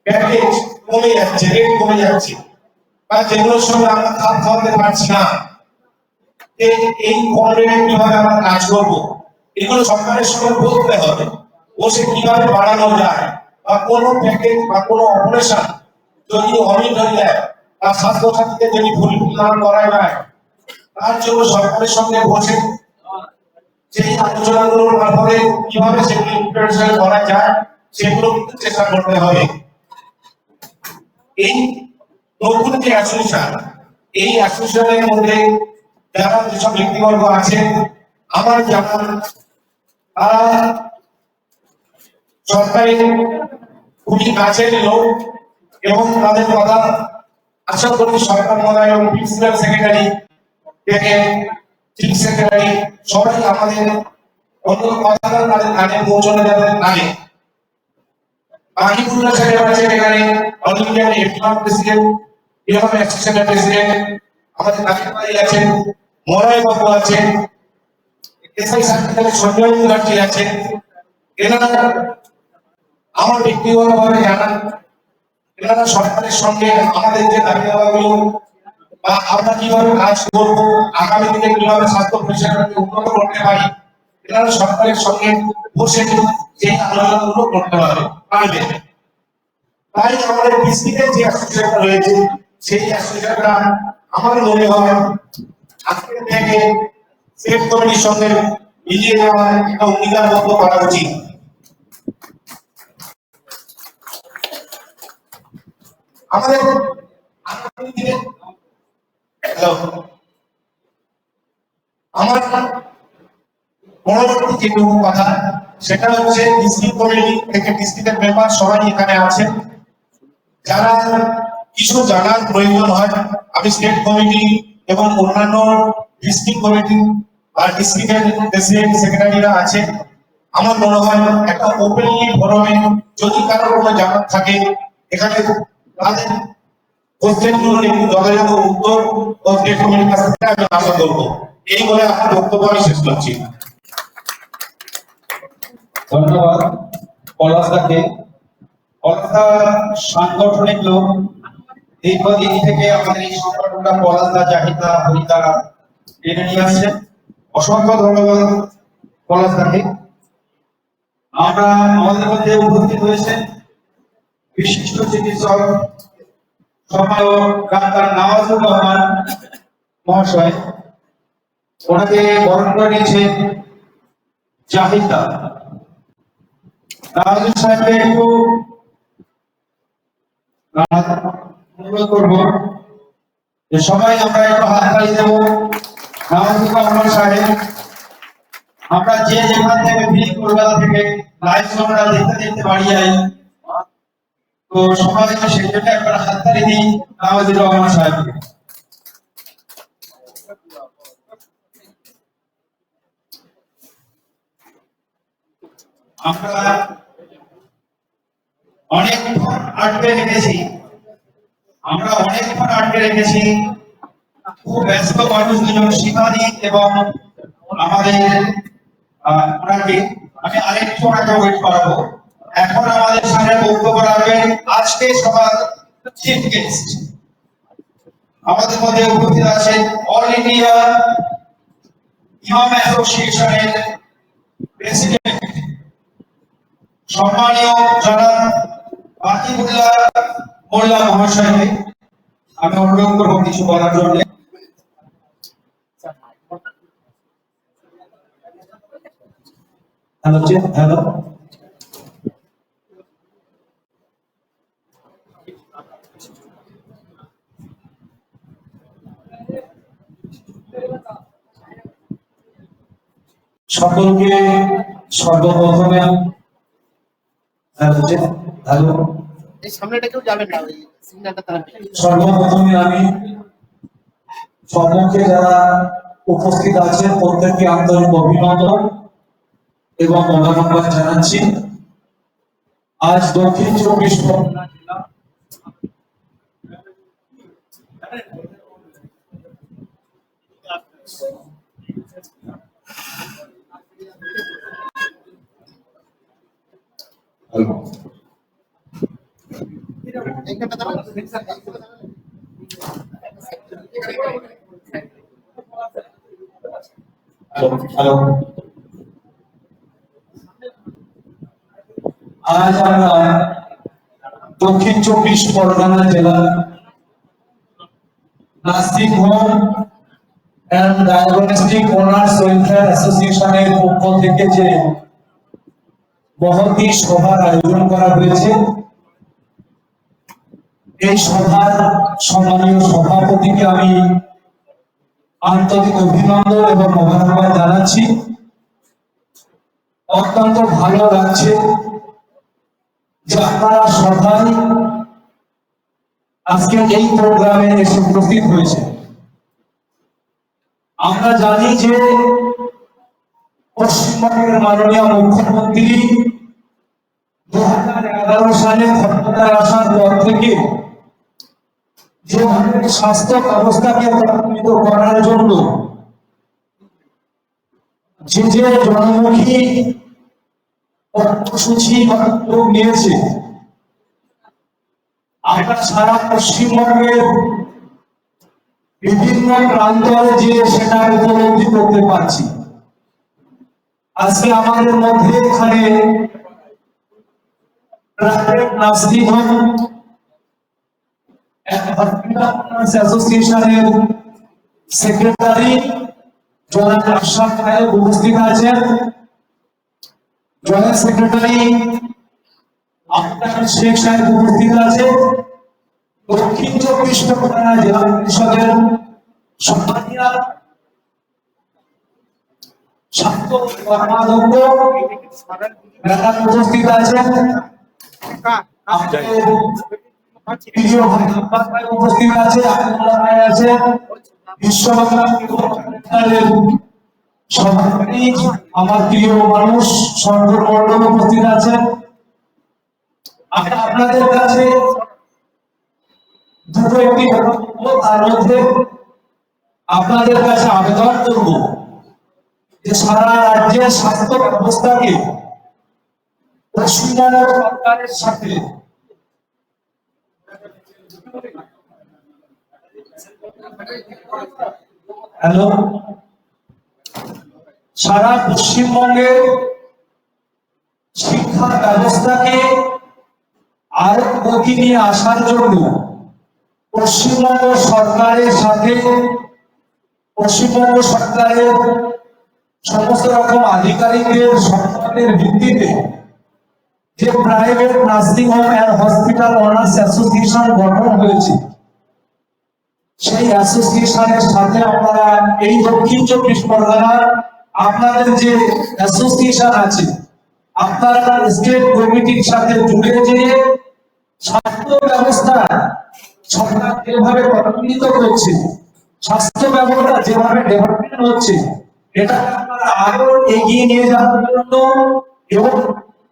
Speaker 1: প্যাকেজ কমে যাচ্ছে, রেট কমে যাচ্ছে, বা যেগুলোর সঙ্গে আমরা খাপ খাওয়াতে পারছি না। এই কম রেটে কিভাবে আমরা কাজ করবো, এগুলো সরকারের সঙ্গে বলতে হবে। ও সে কিভাবে বাড়ানো যায়, বা কোনো প্যাকেজ বা কোনো অপারেশন যদি অমিট হয়ে যায় বা স্বাস্থ্যসাথীতে যদি ফুলফিল না করা যায়, তার জন্য সরকারের সঙ্গে বসে সেই আলোচনাগুলোর মাধ্যমে কিভাবে সেগুলো ইমপ্লিমেন্টেশন করা যায় সেগুলো চেষ্টা করতে হবে। এই নতুন যে অ্যাসোসিয়েশন, এই অ্যাসোসিয়েশনের মধ্যে যারা যেসব ব্যক্তিবর্গ আছে আমার জানা তারা সরকারের খুবই কাছের লোক এবং তাদের কথা আশা করি সরকার মহোদয় এবং প্রিন্সিপাল সেক্রেটারি থেকে চিফ সেক্রেটারি সবাই আমাদের অন্তত কথাটা তাদের কানে পৌঁছানো যাবে। কানে বাকিগুলো সেক্রেটারি আছে, এখানে অল ইন্ডিয়ান এফএম প্রেসিডেন্ট, এরকম অ্যাসোসিয়েশনের প্রেসিডেন্ট আমাদের নাজির ভাই আছেন, মরাই বাবু আছেন, এসআই সার্টিফিকেট সঞ্জয় মুখার্জি আছেন। এনারা আমার ব্যক্তিগতভাবে জানান, এনারা সরকারের সঙ্গে আমাদের যে দাবি দাওয়াগুলো বা আমরা কিভাবে কাজ করব, আগামী দিনে কিভাবে স্বাস্থ্য পরিষেবাকে উন্নত করতে পারি, এনারা সরকারের সঙ্গে বসে সেই আলোচনাগুলো করতে পারবে। তাই আমাদের ডিস্ট্রিক্টের যে অ্যাসোসিয়েশনটা রয়েছে সেই অ্যাসোসিয়েশনটা আমার মনে হয় আজকে থেকে স্টেট কমিটির সঙ্গে মিলিয়ে নেওয়ার একটা অঙ্গীকারবদ্ধ করা উচিত। আমাদের আগামী দিনে আমার পরবর্তী যেটুকু কথা সেটা হচ্ছে ডিস্ট্রিক্ট কমিটি থেকে ডিস্ট্রিক্টের মেম্বার সবাই এখানে আছেন। যারা কিছু জানার প্রয়োজন হয় আমি স্টেট কমিটি এবং অন্যান্য ডিস্ট্রিক্ট কমিটি আর ডিস্ট্রিক্টের প্রেসিডেন্ট সেক্রেটারিরা আছে, আমার মনে হয় একটা ওপেনলি ফোরামে যদি কারোর কোনো জানার থাকে এখানে তাদের কোশ্চেন গুলো একটু যথাযথ উত্তর ও কমিটির কাছ থেকে আমি আশা করবো। এই বলে আমার বক্তব্য আমি শেষ করছি।
Speaker 6: ধন্যবাদ পলাশদাকে। পলাশদা সাংগঠনিক লোক, দীর্ঘদিন থেকে আমাদের এই সংগঠনটা পলাশদা, জাহিদা, হরিতা টেনে নিয়ে আসছেন। অসংখ্য ধন্যবাদ পলাশদাকে। আমরা আমাদের মধ্যে উপস্থিত হয়েছেন বিশিষ্ট চিকিৎসক সহায়ক ডাক্তার নওয়াজুর রহমান মহাশয়, ওনাকে বরণ করে নিয়েছেন জাহিদা। নওয়াজুর সাহেবকে একটু অনুরোধ করবো যে সবাই আমরা একটু হাততালি দেব নওয়াজুর রহমান সাহেব। আমরা যে যেখান থেকে ফিল কলকাতা থেকে লাইভ আমরা দেখতে দেখতে বাড়ি যাই, তো সবাই সেই জন্য একবার হাততালি দিই নওয়াজুর রহমান সাহেবকে। আমরা অনেকক্ষণ আটকে রেখেছি, খুব ব্যস্ত মানুষ দুজন, শিখানি এবং আমাদের ওনাকে আমি আরেকটু ওনাকে ওয়েট করাবো। এখন আমাদের সামনে বক্তব্য রাখবেন আজকে সবার চিফ গেস্ট। আমাদের মধ্যে উপস্থিত আছেন অল ইন্ডিয়া ইমাম অ্যাসোসিয়েশনের প্রেসিডেন্ট সম্মানীয় জনাব বাকিবুল্লাহ মোল্লা মহাশয়কে আমি অনুরোধ করবো কিছু বলার জন্য। হ্যালো সকলকে সর্বপ্রথমে হ্যালো
Speaker 2: এই সামনেটা কেউ যাবেন না, ওই সিগন্যালটা তারা
Speaker 6: সর্বপ্রথমে আমি সম্মুখে যারা উপস্থিত আছেন প্রত্যেককে আন্তরিক অভিনন্দন এবং মোবারকবাদ জানাচ্ছি। আজ দক্ষিণ 24 পরগনা জেলা
Speaker 2: এইখানটা দাঁড়ান।
Speaker 6: হ্যালো, আজ আমরা দক্ষিণ 24 পরগনা জেলা nursing home and diagnostic owners welfare অ্যাসোসিয়েশনের পক্ষ থেকে যে মহতী সভার আয়োজন করা হয়েছে, এই সভার সম্মানীয় সভাপতিকে আমি আন্তরিক অভিনন্দন এবং মোবারকবাদ জানাচ্ছি। অত্যন্ত ভালো লাগছে যে আপনারা সবাই আজকে এই প্রোগ্রামে এসে উপস্থিত হয়েছে। আমরা জানি যে পশ্চিমবঙ্গের মাননীয় মুখ্যমন্ত্রী 2011 সালে ক্ষমতায় আসার পর থেকে যেভাবে স্বাস্থ্য ব্যবস্থাকে ত্বরান্বিত করার জন্য যে জনমুখী কর্মসূচি নিয়েছে, আমরা সারা পশ্চিমবঙ্গের বিভিন্ন প্রান্তরে যে সেটা উপলব্ধি করতে পারছি। আজকে আমাদের মধ্যে এখানে প্রাইভেট নার্সিং হোম অ্যাসোসিয়েশনের সেক্রেটারি জনাব আশরাফ সাহেব উপস্থিত আছেন, জয়েন্ট সেক্রেটারি আফতাব শেখ সাহেব উপস্থিত আছে, দক্ষিণ 24 পরগনা জেলা পরিষদের সম্মানীয় ছাত্র কর্মাধ্যক্ষ ম্যাডাম উপস্থিত আছেন, উপস্থিত আছে, বিশ্ববাংলা
Speaker 4: সবাই আমার প্রিয় মানুষ সর্বর মণ্ডল উপস্থিত আছেন। আমি আপনাদের কাছে দুটো একটি কথা বলবো, তার মধ্যে আপনাদের কাছে আবেদন করব যে সারা রাজ্যের স্বাস্থ্য ব্যবস্থাকে পশ্চিমবঙ্গ সরকারের সাথে হ্যালো সারা পশ্চিমবঙ্গের শিক্ষা ব্যবস্থাকে আরো গতি নিয়ে আসার জন্য পশ্চিমবঙ্গ সরকারের সাথে পশ্চিমবঙ্গ সরকারের সমস্ত রকম আধিকারিকদের সম্মানের ভিত্তিতে যে private nursing home and hospital owners association গঠন হয়েছে, সেই অ্যাসোসিয়েশনের সাথে আপনারা এই দক্ষিণ চব্বিশ পরগনার আপনাদের যে অ্যাসোসিয়েশন আছে আপনারা স্টেট কমিটির সাথে জুড়ে যেয়ে স্বাস্থ্য ব্যবস্থা সরকার যেভাবে ত্বরান্বিত করছে, স্বাস্থ্য ব্যবস্থা যেভাবে ডেভেলপমেন্ট হচ্ছে, এটা আপনারা আরো এগিয়ে নিয়ে যাওয়ার জন্য এবং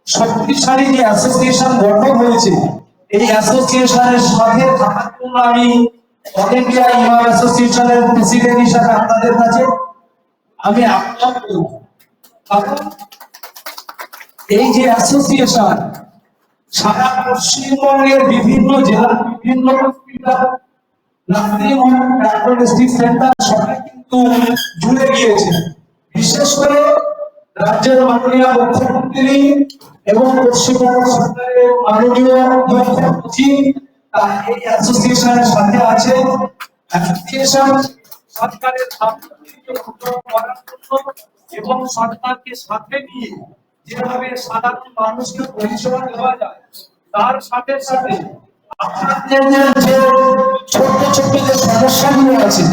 Speaker 4: শক্তিশালী যে অ্যাসোসিয়েশন গঠন হয়েছে এই অ্যাসোসিয়েশনের সাথে থাকার জন্য আমি অল ইন্ডিয়া ইমাম অ্যাসোসিয়েশনের প্রেসিডেন্ট হিসাবে আপনাদের কাছে আমি আবেদন করব। কারণ এই যে অ্যাসোসিয়েশন সারা পশ্চিমবঙ্গের বিভিন্ন জেলার বিভিন্ন hospital, nursing home, diagnostic centre সবাই কিন্তু জুড়ে গিয়েছে। বিশেষ করে রাজ্যের মাননীয় মুখ্যমন্ত্রী এবং পশ্চিমবঙ্গ সরকারের মাননীয় মুখ্যমন্ত্রী তারা এই অ্যাসোসিয়েশনের সাথে আছে। অ্যাসোসিয়েশন সরকারের করার জন্য এবং সরকারকে সাথে নিয়ে যেভাবে সাধারণ মানুষকে পরিষেবা দেওয়া যায় তার সাথে সাথে আপনাদের যে ছোট ছোট যে সমস্যাগুলো আছে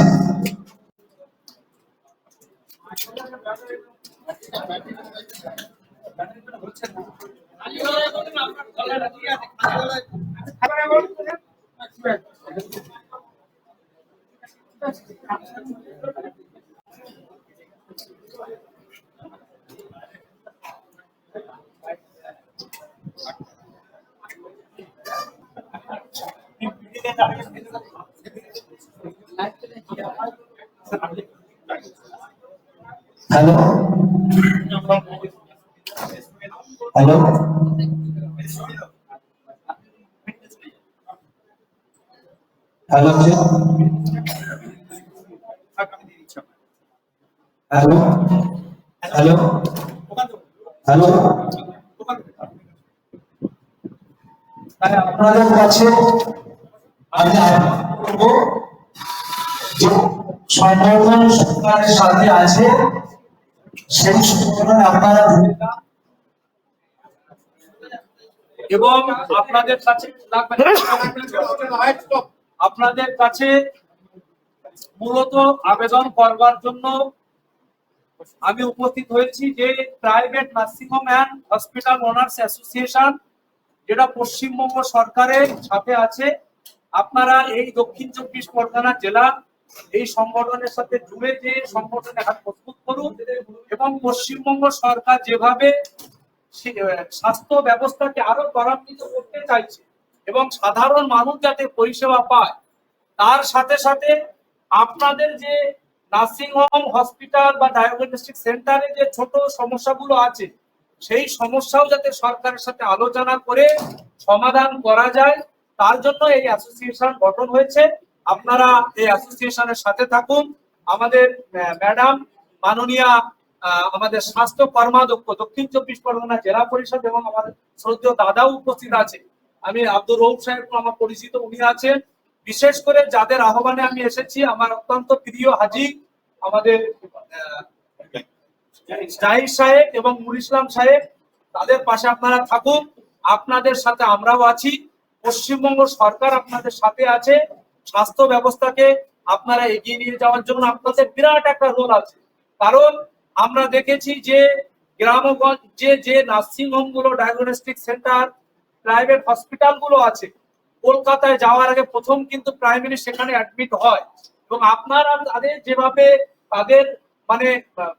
Speaker 4: hello hello hello hello hello hello আপনাদের কাছে আমি আবেদন করব যে সংগঠন সরকারের সাথে আছে সেই সংগঠনে আপনারা
Speaker 3: এবং আপনাদের কাছে আপনাদের কাছে মূলত আবেদন করবার জন্য আমি উপস্থিত হয়েছি যে private nursing home and hospital owners association যেটা পশ্চিমবঙ্গ সরকারের সাথে আছে, আপনারা এই দক্ষিণ চব্বিশ পরগনা জেলা এই সংগঠনের সাথে জুড়ে যে সংগঠনে হাত প্রস্তুত করুন এবং পশ্চিমবঙ্গ সরকার যেভাবে স্বাস্থ্য ব্যবস্থাকে আরো ত্বরান্বিত করতে চাইছে এবং সাধারণ মানুষ যাতে পরিষেবা পায় তার সাথে সাথে আপনাদের যে নার্সিং হোম, হসপিটাল বা ডায়াগনস্টিক সেন্টারে যে ছোট সমস্যাগুলো আছে সেই সমস্যাও যাতে সরকারের সাথে আলোচনা করে সমাধান করা যায় তার জন্য এই অ্যাসোসিয়েশন গঠন হয়েছে। আপনারা এই অ্যাসোসিয়েশনের সাথে থাকুন। আমাদের ম্যাডাম মাননীয়া আমাদের স্বাস্থ্য কর্মাধ্যক্ষ দক্ষিণ চব্বিশ পরগনা জেলা পরিষদ এবং আমাদের শ্রদ্ধেয় দাদাও উপস্থিত আছে। আমি আব্দুর রউফ সাহেব আমার পরিচিত, উনি আছেন। বিশেষ করে যাদের আহ্বানে আমি এসেছি আমার অত্যন্ত প্রিয় হাজি আমাদের জাহির সাহেব এবং নুর ইসলাম সাহেব, তাদের পাশে আপনারা থাকুন। আপনাদের সাথে আমরাও আছি, পশ্চিমবঙ্গ সরকার আপনাদের সাথে আছে। স্বাস্থ্য ব্যবস্থাকে আপনারা এগিয়ে নিয়ে যাওয়ার জন্য আপনাদের বিরাট একটা রোল আছে। কারণ আমরা দেখেছি যে গ্রামগঞ্জে যে নার্সিং হোম গুলো, ডায়াগনস্টিক সেন্টার, প্রাইভেট হসপিটাল গুলো আছে, কলকাতায় যাওয়ার আগে প্রথম কিন্তু প্রাইমারি সেখানে অ্যাডমিট হয় এবং আপনারা তাদের যেভাবে তাদের মানে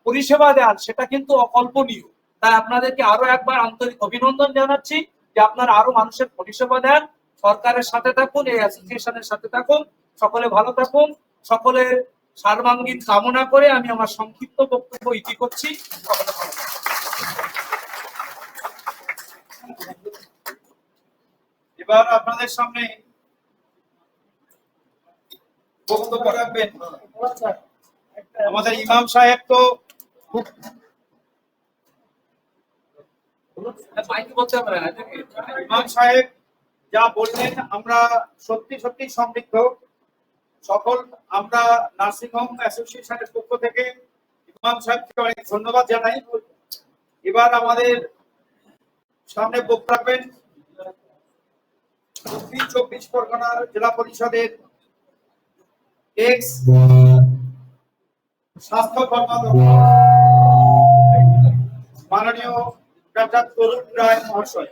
Speaker 3: পরিষেবা দেন সেটা কিন্তু অকল্পনীয়। তাই আপনাদেরকে আরো একবার আন্তরিক অভিনন্দন জানাচ্ছি যে আপনারা আরো মানুষের পরিষেবা দেন, সরকারের সাথে থাকুন, এই অ্যাসোসিয়েশনের সাথে থাকুন। সকলে ভালো থাকুন। সকলের সর্বাঙ্গীন কামনা করে আমি আমার সংক্ষিপ্ত বক্তব্য ইতি করছি। সকলে ভালো থাকুন।
Speaker 1: এবার আপনাদের সামনে বক্তব্য রাখবেন আমাদের ইমাম সাহেব। তো খুব
Speaker 3: মাইকে বলতে হবে না, নাকি?
Speaker 1: ইমাম সাহেব যা বললেন আমরা সত্যি সত্যি সমৃদ্ধ। সকল আমরা নার্সিং হোম অ্যাসোসিয়েশনের পক্ষ থেকে ইমাম সাহেবকে অনেক ধন্যবাদ জানাই। এবার আমাদের সামনে বক্তব্য রাখবেন দক্ষিণ 24 পরগনার জেলা পরিষদের এক্স স্বাস্থ্য কর্মকর্তা মাননীয় ডক্টর তরুণ রায় মহাশয়।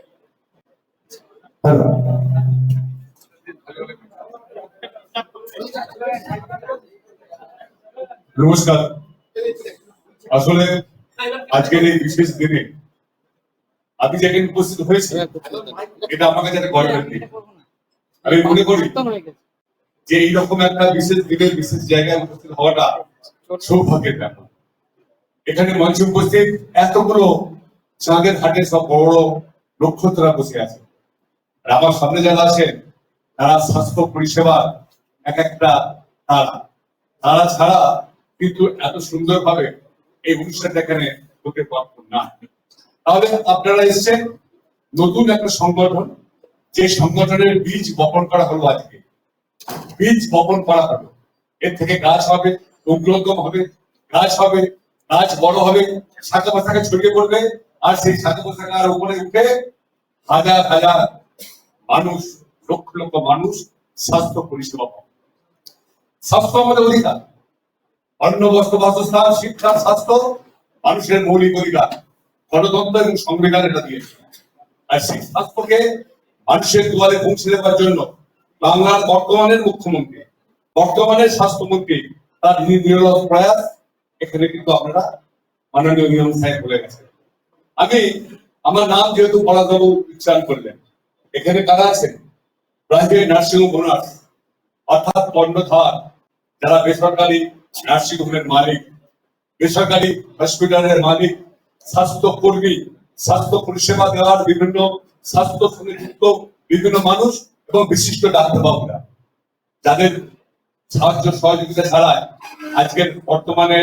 Speaker 7: নমস্কার। আসলে আজকের এই বিশেষ দিনে আমি যেখানে উপস্থিত হয়েছি এটা আমার কাছে একটা গর্বের দিন। আমি মনে করি যে এইরকম একটা বিশেষ দিনের বিশেষ জায়গায় উপস্থিত হওয়াটা সৌভাগ্যের ব্যাপার। এখানে মঞ্চে উপস্থিত এতগুলো চাঁদের হাটে সব বড় বড় নক্ষত্ররা বসে আছে, আর আমার সামনে যারা আছেন তারা স্বাস্থ্য পরিষেবা এক একটা তারা তারা ছাড়া কিন্তু এত সুন্দরভাবে এই অনুষ্ঠানটা এখানে হতে পারত না। তাহলে আপনারা এসেছেন নতুন একটা সংগঠন, যে সংগঠনের বীজ বপন করা হলো। আজকে বীজ বপন করা হলো, এর থেকে গাছ হবে, অগ্রগম হবে, গাছ হবে, গাছ বড় হবে, শাখা পোশাখা ছড়িয়ে পড়বে, আর সেই শাখা পোশাখার উপরে উঠে হাজার হাজার মানুষ, লক্ষ লক্ষ মানুষ স্বাস্থ্য পরিষেবা পাবে। স্বাস্থ্য আমাদের অধিকার। অন্ন, বস্ত্র, বাসস্থান, শিক্ষা, স্বাস্থ্য মানুষের মৌলিক অধিকার। গণতন্ত্র এবং সংবিধান এটা দিয়েছে। আর সেই স্বাস্থ্যকে মানুষের দুয়ারে পৌঁছে দেওয়ার জন্য বাংলার বর্তমানের মুখ্যমন্ত্রী, বর্তমানের স্বাস্থ্যমন্ত্রী তার নিরলস প্রয়াস এখানে কিন্তু আপনারা মাননীয় ইমাম সাহেব বলে গেছেন। আমি আমার নাম যেহেতু পলাশবাবু উচ্চারণ করলেন, এখানে কারা আছেন? প্রাইভেট নার্সিং হোম ওনার অর্থাৎ কর্ণধার, যারা বেসরকারি নার্সিং হোমের মালিক, বেসরকারি হসপিটালের মালিক, স্বাস্থ্য কর্মী, স্বাস্থ্য পরিষেবা দেওয়ার বিভিন্ন স্বাস্থ্য সঙ্গে যুক্ত বিভিন্ন মানুষ এবং বিশিষ্ট ডাক্তারবাবুরা, যাদের সাহায্য সহযোগিতা ছাড়াই আজকের বর্তমানে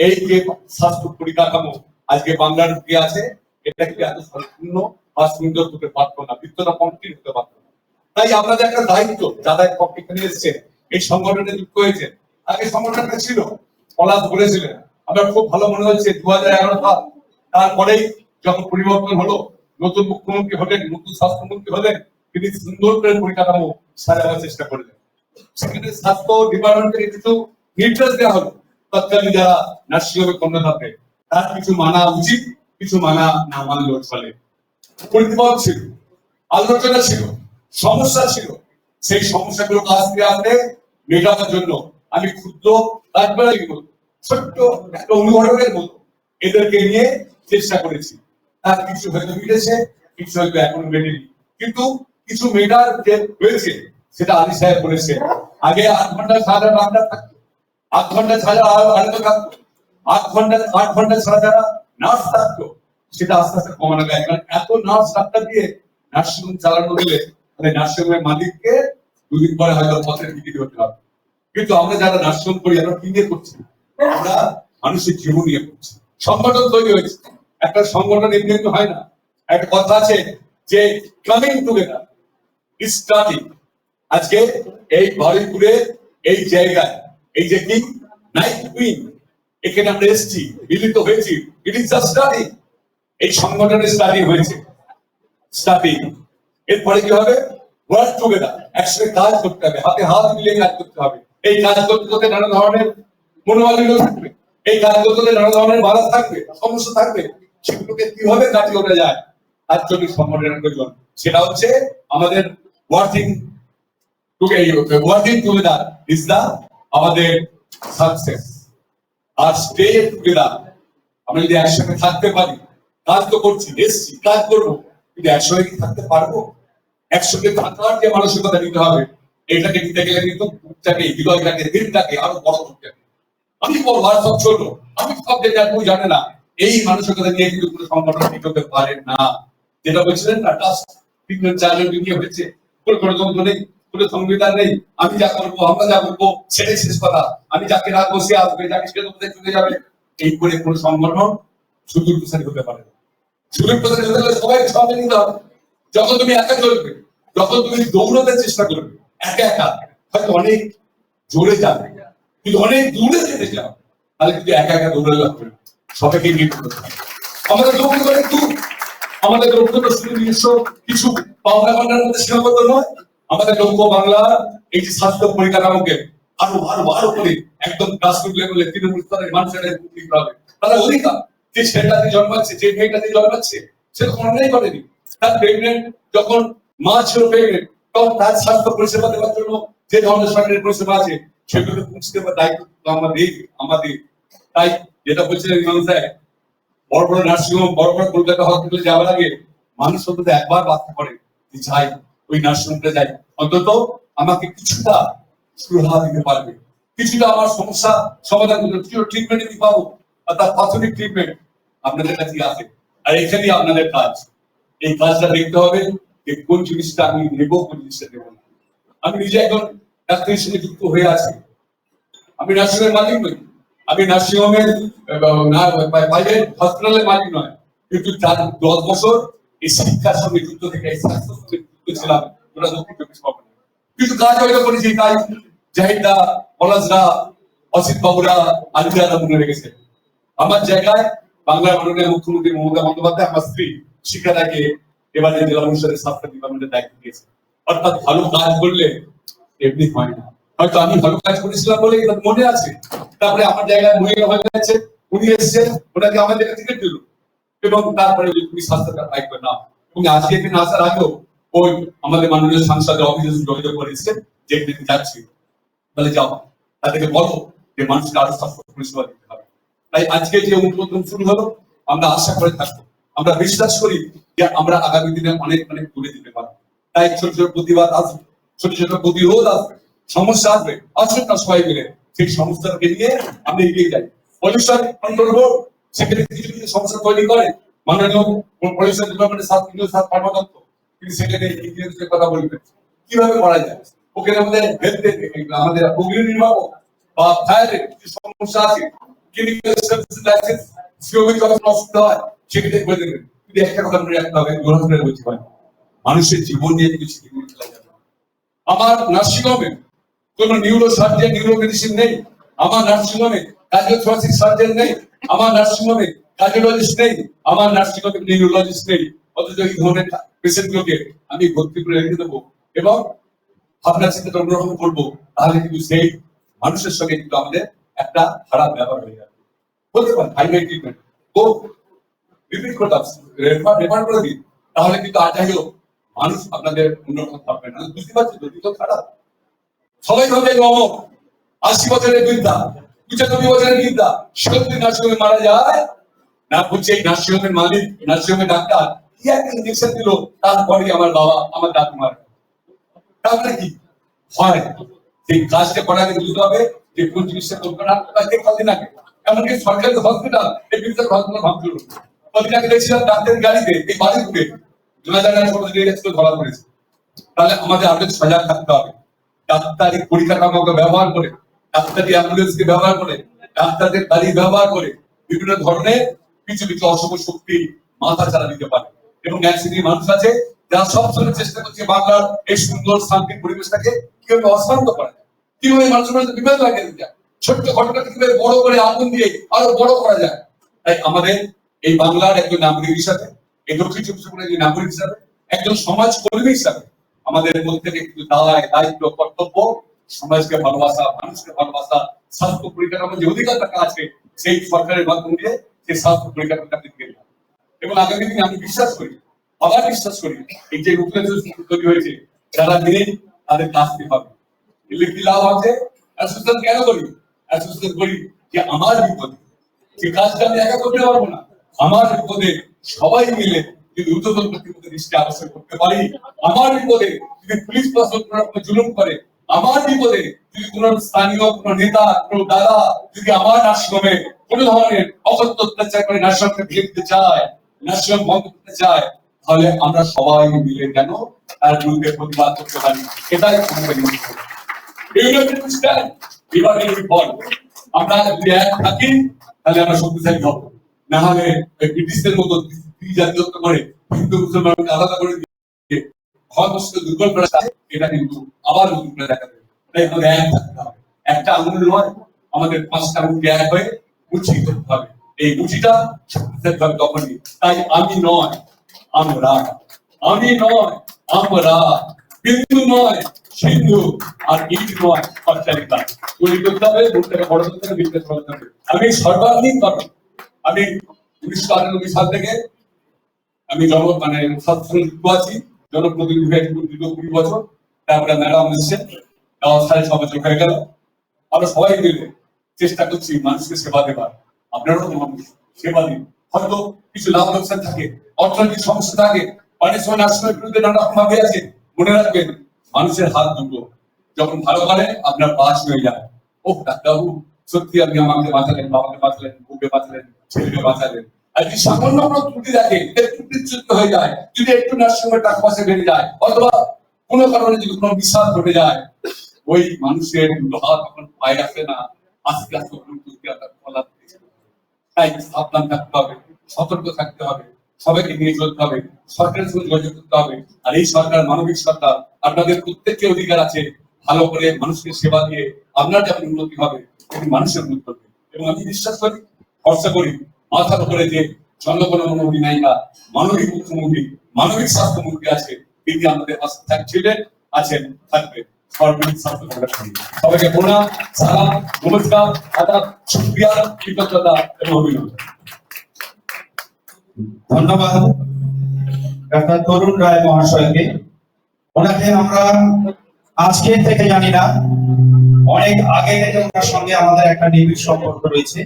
Speaker 7: এই যে স্বাস্থ্য পরিকাঠামো আজকে বাংলার কি আছে, এটা কিন্তু এত সম্পূর্ণ বা সুন্দর হতে পারতো না, বিত্তটা কমপ্লিট হতে পারতো না। তাই আপনাদের একটা দায়িত্ব, যারা এখানে এসেছেন, এই সংগঠনে যুক্ত হয়েছে। আগে সংগঠনটা ছিল, পলাশ বলেছিলেন, আমার খুব ভালো মনে হচ্ছে 2011 সাল, তারপরেই যখন পরিবর্তন হলো, নতুন মুখ্যমন্ত্রী হলেন, নতুন স্বাস্থ্যমন্ত্রী হলেন, তিনি সুন্দর করে পরিকাঠামো সাজাবার চেষ্টা করলেন। সেখানে স্বাস্থ্য ডিপার্টমেন্ট থেকে কিছু নির্দেশ দেওয়া হলো, তৎকালীন যারা নার্সিং হোমে কর্মরত, তার কিছু মানা উচিত, কিছু মানা না মানলেও চলে। পরিপথ ছিল, আলোচনা ছিল, সমস্যা ছিল। সেই সমস্যাগুলো আস্তে আস্তে মেটানোর জন্য আমি ক্ষুদ্র রাজবাড়ির মতো ছোট্ট একটা অনুঘটকের মতো এদেরকে নিয়ে চেষ্টা করেছি। তার কিছু হয়তো মিটেছে, কিছু হয়তো এখনো মেটেনি, কিন্তু কিছু মেটার যে হয়েছে সেটা আলী সাহেব বলেছে। আগে 8 ঘন্টা ছাড়া ডাক্তার থাকতো, 8 ঘন্টা ছাড়া আলাদা থাকতো, 8 ঘন্টা ছাড়া যারা নার্স থাকতো, সেটা আস্তে আস্তে কমানো যায়। কারণ এত নার্স ডাক্তার দিয়ে নার্সিং হোম চালানো গেলে নার্সিং হোমের মালিককে 2 দিন পরে হয়তো পথের টিকিট করতে হবে। কিন্তু আমরা যারা নার্সিং হোম করি, আমরা কি নিয়ে করছি? আমরা মানুষের জীবন নিয়ে করছি। সংগঠন তৈরি হয়েছে, একটা সংগঠন এমনি এমনি হয় না। একটা কথা আছে যে কামিং টুগেদার, স্টার্টিং। আজকে এই বারুইপুরে এই জায়গায়, এই যে কি নাইট কুইন, এখানে আমরা এসেছি, মিলিত হয়েছি। It is just starting. এই সংগঠনের স্টার্টিং হয়েছে, স্টার্টিং। এরপরে কি হবে? ওয়ার্ক টুগেদার, একসাথে কাজ করতে হবে, হাতে হাত মিলিয়ে কাজ করতে হবে। এই কাজ করতে করতে নানা ধরনের মনোমালিন্য থাকবে, এই কাজ করতে নানা ধরনের বাধা থাকবে, সমস্যা থাকবে। সেগুলোকে কিভাবে কাটিয়ে ওঠা যায়, তার জন্য সংগঠনের প্রয়োজন। সেটা হচ্ছে আমাদের ওয়ার্কিং টুগেদার ইজ দা আমাদের সাকসেস। আর স্টে টুগেদার। আমরা যদি একসঙ্গে থাকতে পারি, কাজ তো করছি, এসছি, কাজ করবো, কিন্তু একসঙ্গে কি থাকতে পারবো? একসঙ্গে থাকার যে মানসিকতা নিতে হবে, এটাকে নিতে গেলে কিন্তু বুকটাকে, হৃদয়টাকে, দিলটাকে আরো বড় করতে হবে। আমি বড় আর সব ছোট, আমি সব জায়গায় কেউ জানে না, এই মানসিকতা নিয়ে কিন্তু কোনো সংগঠন ঠিক হতে পারে না। যেটা বলছিলেন না, টাস্ক 3-4 জন নিয়ে হয়েছে, কোনো গণতন্ত্র নেই, কোনো সংবিধান নেই, আমি যা করবো, আমরা যা করবো সেটাই শেষ কথা, আমি যাকে রাখবো সে আসবে, যাকে সে চলে যাবে, এই করে কোনো সংগঠন সুদূর প্রসারী হতে পারে না। সুদূর প্রসারী হতে গেলে সবাই সঙ্গে নিতে হবে। যখন তুমি একা চলবে, যখন তুমি দৌড়াতে চেষ্টা করবে একা একা, হয়তো অনেক জোরে যাবে, কিন্তু অনেক দূরে যেতে চাও, তাহলে কিন্তু একা একা দৌড়ে লাগবে না, সবাইকে নিয়ে করতে হবে। আমাদের লক্ষ্য করে একটু, আমাদের লক্ষ্য তো শুধু নিজস্ব কিছু পাওনা পাওনার মধ্যে সীমাবদ্ধ নয়। আমাদের লক্ষ্য বাংলার এই যে স্বাস্থ্য পরিকাঠামোকে আরো আরো আরো করে একদম গ্রাসরুট লেভেলে তৃণমূল স্তরের মানুষের দিতে হবে। তারা অধিকার, যে ছেলেটাতে জন্মাচ্ছে, যে মেয়েটাতে জন্মাচ্ছে, সে তো অন্যায় করেনি। তার প্রেগনেন্ট যখন মা ছিল প্রেগনেন্ট, তখন তার স্বাস্থ্য পরিষেবা দেওয়ার জন্য যে ধরনের সরকারি পরিষেবা আছে সেগুলো পৌঁছে দেওয়ার দায়িত্ব আমাদের। তাই যেটা বলছিলেন ইমাম সাহেব, বড় বড় নার্সিংহোম, বড় বড় কলকাতা হসপিটালে যাওয়ার আগে মানুষ অন্তত একবার বাধ্য করে যে যাই, ওই নার্সিংহোমটা যাই, অন্তত আমাকে কিছুটা সুরাহা দিতে পারবে, কিছুটা আমার সমস্যা সমাধান করতে, কিছু ট্রিটমেন্ট দিতে পাবো। আর তার প্রাথমিক ট্রিটমেন্ট আপনাদের কাছে আছে। আর এখানেই আপনাদের কাজ, এই কাজটা দেখতে হবে যে কোন জিনিসটা আমি নেবো, কোন জিনিসটা নেবো না। আমি নিজে একজন ডাক্তারের সঙ্গে যুক্ত হয়ে আছি, আমি নার্সিংহোমের মালিক নই, আমি নার্সিংহোমের প্রাইভেট হসপিটালের মালিক নয়, কিন্তু 10 বছর এই শিক্ষার সঙ্গে যুক্ত থেকে, এই স্বাস্থ্যের সঙ্গে যুক্ত ছিলাম। ওরা দক্ষিণ চব্বিশ পরগনা কিছু কাজ হয়তো করেছি, তাই জাহিদা, পলাশরা, অসিত বাবুরা, আলিদারা মনে রেখেছে। আমার জায়গায় বাংলার মাননীয় মুখ্যমন্ত্রী মমতা বন্দ্যোপাধ্যায় আমার স্ত্রী শিক্ষাটাকে এবারে জেলা পরিষদের স্বাস্থ্য ডিপার্টমেন্টের দায়িত্ব দিয়েছে। অর্থাৎ ভালো কাজ করলে এমনি হয় না, হয়তো আমি ভালো কাজ করেছিলাম বলে এটা মনে আছে, তারপরে আমার জায়গায় মহিলা হয়ে গেছে, উনি এসেছেন, ওনাকে আমার জায়গায় টিকিট দিল, এবং তারপরে তুমি স্বাস্থ্যটা দায়িত্ব নাও। এবং আজকে এখানে আসার আগেও ওই আমাদের মাননীয় সাংসদের অফিসে যোগাযোগ করেছে যে এখানে যাচ্ছি, তাহলে যাও, তাদেরকে বলো যে মানুষকে আরো স্বাস্থ্য পরিষেবা দিতে হবে। তাই আজকে যে উদ্বোধন শুরু হলো, আমরা আশা করে থাকবো, আমরা বিশ্বাস করি যে আমরা আগামী দিনে অনেক অনেক দূরে দিতে পারবো। তাই ছোট ছোট প্রতিবাদ আসবে, ছোট ছোট প্রতিরোধ আসবে, সমস্যা আসবে, আসুন না সবাই মিলে সেই সমস্যাকে নিয়ে আমরা এগিয়ে যাই। পলিউশন কন্ট্রোল বোর্ড সেখানে কিছু কিছু সমস্যা তৈরি করে, মাননীয় পলিউশন ডিপার্টমেন্টের সাত কর্মদক্ষ, কিন্তু সেখানে ইঞ্জিনিয়ারদের কথা বলবেন কিভাবে করা যায়, ওখানে আমাদের হেলথ, আমাদের অগ্নি নির্মাণ বা ফায়ারের কিছু সমস্যা আছে, কেমিক্যাল সার্ভিস লাইসেন্স সিওবি যখন নষ্ট হয় সেক্ষেত্রে করে দেবেন। কিন্তু একটা কথা মনে রাখতে হবে, গ্রহণ করে বলতে পারি, মানুষের জীবন নিয়ে কিছু খেলা যাবে না। আমার নার্সিংহোমে কোনো নিউরো সার্জন, নিউরো মেডিসিন নেই, আমার নার্সিংহোমে কার্ডিওথোরাসিক সার্জন নেই, আমার নার্সিংহোমে কার্ডিওলজিস্ট নেই, আমার নার্সিংহোমে নিউরোলজিস্ট নেই। অথচ এই ধরনের পেশেন্ট গুলোকে আমি ভর্তি করে রেখে দেবো এবং আপনার সাথে গ্রহণ করবো, তাহলে কিন্তু সেই মানুষের সঙ্গে কিন্তু আমাদের একটা খারাপ ব্যাপার হয়ে যাবে। বলতে পারেন হাইওয়ে ট্রিটমেন্ট ও রিপিট করে রেফার করে দিন, তাহলে কিন্তু আর যাই হোক মানুষ আপনাদের উন্নত থাকবে না। বুঝতে পারছি যদি তো খারাপ, সবাই ভাবে অমর 80 বছরের বৃদ্ধা, 95 বছরের বৃদ্ধা, 70 নার্সিংহোমে মারা যায় না, বলছে এই নার্সিংহোমের মালিক, নার্সিংহোমের ডাক্তার কি একটা ইঞ্জেকশন দিল, তারপরে আমার বাবা, আমার দাদু মারা। তারপরে কি হয়, সেই কাজটা করাকে বুঝতে হবে যে কোন জিনিসটা করবে না। কদিন আগে এমনকি সরকারি হসপিটাল, এই বিভিন্ন হসপিটাল ভাঙচুর, কদিন আগে দেখছিলাম ডাক্তারের গাড়িতে এই বাড়িগুলো ধরা পড়েছে। তাহলে আমাদের আরো সজাগ থাকতে হবে, ডাক্তারি পরিকাঠামোকে ব্যবহার করে, ডাক্তারি অ্যাম্বুলেন্সকে ব্যবহার করে, ডাক্তারদের গাড়ি ব্যবহার করে বিভিন্ন ধরনের কিছু কিছু অশুভ শক্তি মাথা চালা দিতে পারে। এবং এক শ্রেণীর মানুষ আছে যারা সবসময় চেষ্টা করছে বাংলার এই সুন্দর শান্তির পরিবেশটাকে কিভাবে অশান্ত করা যায়, কিভাবে মানুষের মধ্যে বিভেদ লাগিয়ে দিতে যায়, ছোট্ট ঘটনাকে কিভাবে বড় করে আগুন দিয়ে আরো বড় করা যায়। তাই আমাদের এই বাংলার একজন নাগরিক হিসাবে, এই দক্ষিণ চব্বিশ পরগনার একজন নাগরিক হিসাবে, একজন সমাজ কর্মী হিসাবে আমাদের মধ্যে থেকে কিন্তু দায়, দায়িত্ব, কর্তব্য সমাজকে ভালোবাসা, মানুষকে ভালোবাসা, স্বাস্থ্য পরিকাঠামোর যে অধিকারটা আছে সেই সরকারের মাধ্যম দিয়ে সেই স্বাস্থ্য পরিকাঠামোটা দিতে হবে। এবং আগামী দিনে আমি বিশ্বাস করি, আবার বিশ্বাস করি, এই যে রূপরেখা তৈরি হয়েছে যারা নেই তাদের কাজতে হবে। এলে কি লাভ আছে? অ্যাসোসিয়েশন কেন করি? অ্যাসোসিয়েশন করি যে আমার বিপদে যে কাজটা আমি একা করতে পারবো না, আমার বিপদে সবাই মিলে যদি ঊর্ধ্বতন কর্তৃপক্ষের দৃষ্টি আকর্ষণ করতে পারি, আমার বিপদে যদি পুলিশ প্রশাসন কোনো রকম জুলুম করে, আমার বিপদে যদি কোন স্থানীয় কোন নেতা কোন দাদা যদি আমার নার্সিংহোমে কোন ধরনের অকথ্য অত্যাচার করে নার্সিংহোমকে ভেঙে দিতে চায়, নার্সিংহোম বন্ধ করতে চায়, তাহলে আমরা সবাই মিলে কেন তার বিরুদ্ধে প্রতিবাদ করতে পারি। এটাই আমাদের লক্ষ্য। ইউনাইটেড স্ট্যান্ড এবারে বিপদ। আমরা যদি এক থাকি তাহলে আমরা শক্তিশালী হব, না হলে ব্রিটিশদের মতো জাতীয়ত্ব করে হিন্দু মুসলমানকে আলাদা করে দিয়ে ধর্মকে দুর্বল করা, এটা কিন্তু আবার নতুন করে দেখা দেবে। তাই আমাদের এক থাকতে হবে। একটা আঙুল নয়, আমাদের 5টা আঙুলকে এক হয়ে মুঠি করতে হবে। এই মুঠিটা শক্তিশালী হবে তখনই। তাই আমি নয় আমরা, আমি নয় আমরা, বিন্দু নয় সিন্ধু, আর ইট নয় অট্টালিকা। তৈরি করতে হবে, ভোটটাকে বড় করতে হবে, বিজনেস করতে হবে। আমি সর্বাধিক করব। আমি 1998 সাল থেকে আমি ছাত্র আছি, জনপ্রতিনিধি হয়ে দীর্ঘ 20 বছর। তারপরে ম্যাডাম এসছে, 6.5 বছর হয়ে গেল। আমরা সবাই মিলে চেষ্টা করছি মানুষকে সেবা দেবার। আপনারাও তো মানুষ, সেবা দিন। হয়তো কিছু লাভ লোকসান থাকে, অর্থনৈতিক সমস্যা থাকে, অনেক সময় নার্সিংহোমের বিরুদ্ধে নানা রকম ভাবে আছে। মনে রাখবেন, মানুষের হাত দুটো যখন ভালো করে আপনার পাশ হয়ে যায়। ও ডাক্তারবাবু, সত্যি আপনি আমাকে বাঁচালেন, বাবাকে বাঁচালেন, বউকে বাঁচালেন, ছেলেকে বাঁচালেন। আর যদি সামান্য কোনো ত্রুটি থাকে, একটু বিচ্যুত হয়ে যায়, যদি একটু নার্সিংহোমের টাকা পয়সা বেড়ে যায়, অথবা কোনো কারণে যদি কোনো বিশ্বাস ঘটে যায়, ওই মানুষের লোহা তখন পায়ে আসে না, আস্তে আস্তে ফলাতে। তাই সাবধান থাকতে হবে, সতর্ক থাকতে হবে, সবাইকে নিয়ে চলতে হবে, সরকারের সঙ্গে যোগাযোগ করতে হবে। আর এই সরকার মানবিক সরকার, আপনাদের প্রত্যেকের অধিকার আছে ভালো করে মানুষকে সেবা দিয়ে আপনার যেমন উন্নতি হবে তেমনি মানুষের উন্নতি হবে। এবং আমি বিশ্বাস করি, ভরসা করি, মাথার উপরে যে জনগণমন নায়িকা, মানবিক মুখ্যমন্ত্রী, মানবিক স্বাস্থ্যমন্ত্রী আছে, তিনি আমাদের পাশে ছিলেন, আছেন, থাকবেন। সবাইকে প্রণাম, সালাম, নমস্কার, আদাব, শুকরিয়া, কৃতজ্ঞতা এবং অভিনন্দন।
Speaker 1: ধন্যবাদ ডাক্তার তরুণ রায় মহাশয়কে। ওনাকে আমরা আজকে থেকে জানি না, অনেক আগে থেকে ওনার সঙ্গে আমাদের একটা নিবিড় সম্পর্ক রয়েছে।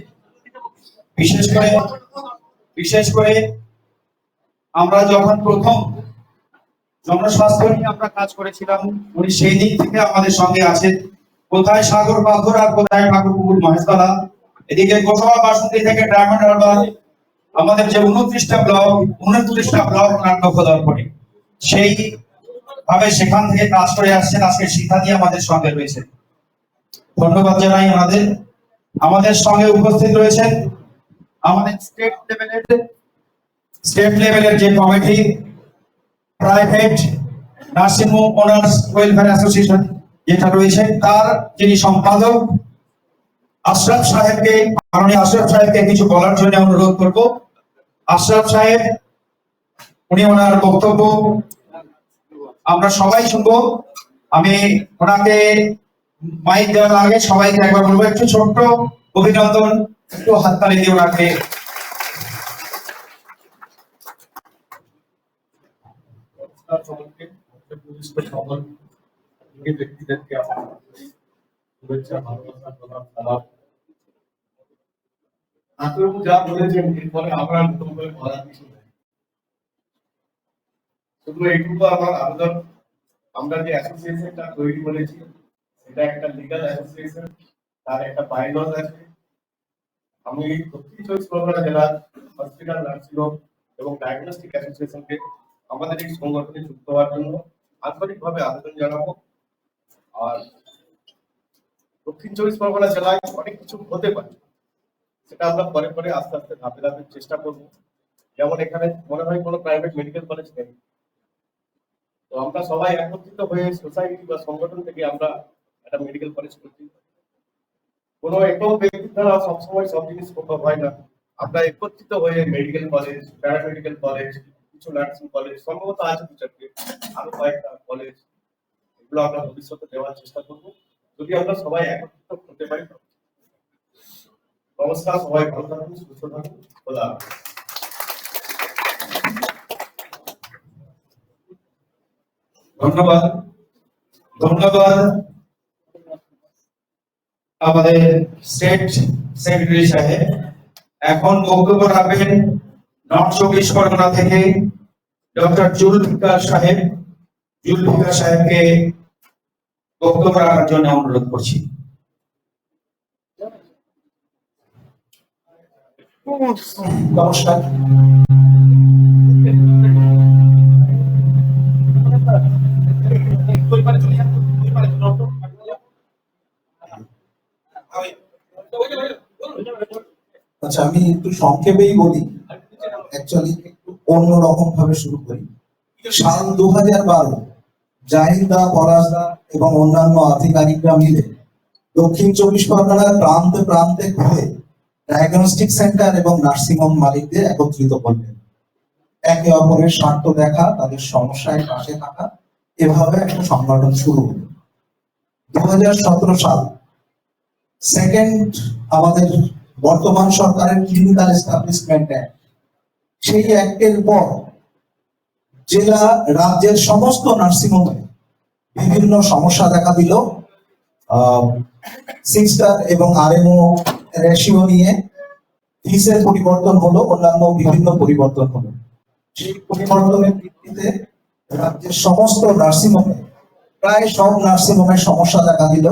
Speaker 1: বিশেষ করে আমরা যখন প্রথম জনস্বাস্থ্য নিয়ে আমরা কাজ করেছিলাম, উনি সেই দিক থেকে আমাদের সঙ্গে আছেন। কোথায় সাগর পাথর আর কোথায় ঠাকুরপুকুর মহেশতলা, এদিকে গোসবা বাসন্তী থেকে ডায়মন্ড হারবার, আমাদের যে 29টা ব্লক ওনার দখলদারপণে, সেই ভাবে সেখান থেকে কাজ করে আসছেন। আজকে শিক্ষা দিয়ে আমাদের সঙ্গে রয়েছে, ধন্যবাদ জানাই ওনাদের। আমাদের সঙ্গে উপস্থিত রয়েছেন আমাদের স্টেট লেভেলের যে committee, private nursing home owners welfare association যেটা রয়েছে, তার যিনি সম্পাদক আশরাফ সাহেবকে, মাননীয় আশরাফ সাহেবকে কিছু বলার জন্য অনুরোধ করব। আশরাফ সাহেব, উনি ওনার বক্তব্য আমরা সবাই শুনবো। আমি ওনাকে মাইক দেওয়ার আগে সবাইকে একবার বলবো, একটু ছোট্ট অভিনন্দন, একটু হাততালি দিয়ে ওনাকে।
Speaker 5: ব্যক্তিদেরকে আমার শুভেচ্ছা, ভালোবাসা, প্রণাম, সালাম। ডাক্তারবাবু যা বলেছেন, এরপরে আমরা নতুন করে বলার কিছু নেই। শুধু এইটুকু আমার আবেদন, আমরা যে অ্যাসোসিয়েশনটা তৈরি করেছি, এটা একটা লিগাল অ্যাসোসিয়েশন, তার একটা বাইলজ আছে। আমি দক্ষিণ 24 পরগনা জেলার হসপিটাল, নার্সিংহোম এবং ডায়াগনস্টিক অ্যাসোসিয়েশনকে আমাদের এই সংগঠনে যুক্ত হওয়ার জন্য আন্তরিকভাবে আবেদন জানাবো। আর দক্ষিণ 24 পরগনা জেলায় অনেক কিছু হতে পারে, সেটা আমরা পরে পরে আস্তে আস্তে ধাপে ধাপে চেষ্টা করব। যেমন এখানে মনে হয় কোনো প্রাইভেট মেডিকেল কলেজ নেই, তো আমরা সবাই একত্রিত হয়ে সোসাইটি বা সংগঠন থেকে আমরা একটা মেডিকেল কলেজ করছি। কোনো একক ব্যক্তির দ্বারা সবসময় সব জিনিস সম্ভব হয় না। আমরা একত্রিত হয়ে মেডিকেল কলেজ, প্যারামেডিকেল কলেজ, কিছু নার্সিং কলেজ, সম্ভবত আছে দু চারটে, আরো কয়েকটা কলেজ, এগুলো আমরা ভবিষ্যতে দেওয়ার চেষ্টা করবো, যদি আমরা সবাই একত্রিত করতে পারি। নমস্কার, সবাই ভালো থাকুন, সুস্থ থাকুন, খোদা হাফেজ।
Speaker 1: ধন্যবাদ আমাদের স্টেট সেক্রেটারি সাহেব। এখন বক্তব্য রাখবেন নর্থ 24 পরগনা থেকে ডক্টর জুলফিকার সাহেব। জুলফিকার সাহেবকে বক্তব্য রাখার জন্য অনুরোধ করছি।
Speaker 5: নমস্কার। আচ্ছা, আমি একটু সংক্ষেপেই বলি, অ্যাকচুয়ালি একটু অন্যরকম ভাবে শুরু করি। সাল 2012 জাহিদা, পরাজদা এবং অন্যান্য আধিকারিকরা মিলে দক্ষিণ 24 পরগনার প্রান্তে প্রান্তে ঘুরে ডায়াগনস্টিক সেন্টার এবং নার্সিংহোম মালিকদের একত্রিত করলেন। একে অপরের স্বার্থ দেখা, তাদের সমস্যায় পাশে থাকা, এভাবে একটা সংগঠন শুরু হলো। 2017 সাল সেকেন্ড আমাদের বর্তমান সরকারের ক্লিনিক্যাল এস্টাবলিশমেন্ট অ্যাক্ট, সেই অ্যাক্টের পর জেলা রাজ্যের সমস্ত নার্সিংহোমে বিভিন্ন সমস্যা দেখা দিল। সিস্টার এবং আরএমও রেশিও নিয়ে ফিসের পরিবর্তন হলো, অন্যান্য বিভিন্ন পরিবর্তন হলো। সেই পরিবর্তনের ভিত্তিতে রাজ্যের সমস্ত নার্সিংহোমে, প্রায় সব নার্সিংহোমে সমস্যা দেখা দিল।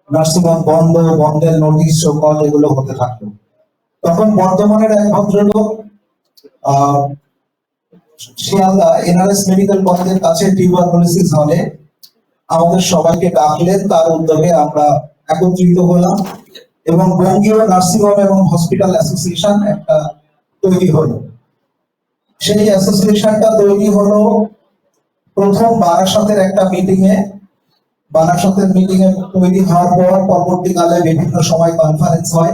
Speaker 5: নার্সিংহোম বন্ধ, বন্ধের নোটিশ, চৌকল এগুলো হতে থাকলো। তখন বর্ধমানের এক ভদ্রলোক শিয়ালদা এনআরএস মেডিকেল কলেজের কাছে টিউবারকুলোসিস হলে আমাদের সবাইকে ডাকলেন। তার উদ্যোগে আমরা একত্রিত হলাম এবং বঙ্গীয় নার্সিংহোম এবং হসপিটাল অ্যাসোসিয়েশন একটা তৈরি হলো। সেই অ্যাসোসিয়েশনটা তৈরি হলো প্রথম বারাসাতের একটা মিটিং এ। বারাসাতের মিটিং এ তৈরি হওয়ার পর পরবর্তীকালে বিভিন্ন সময় কনফারেন্স হয়।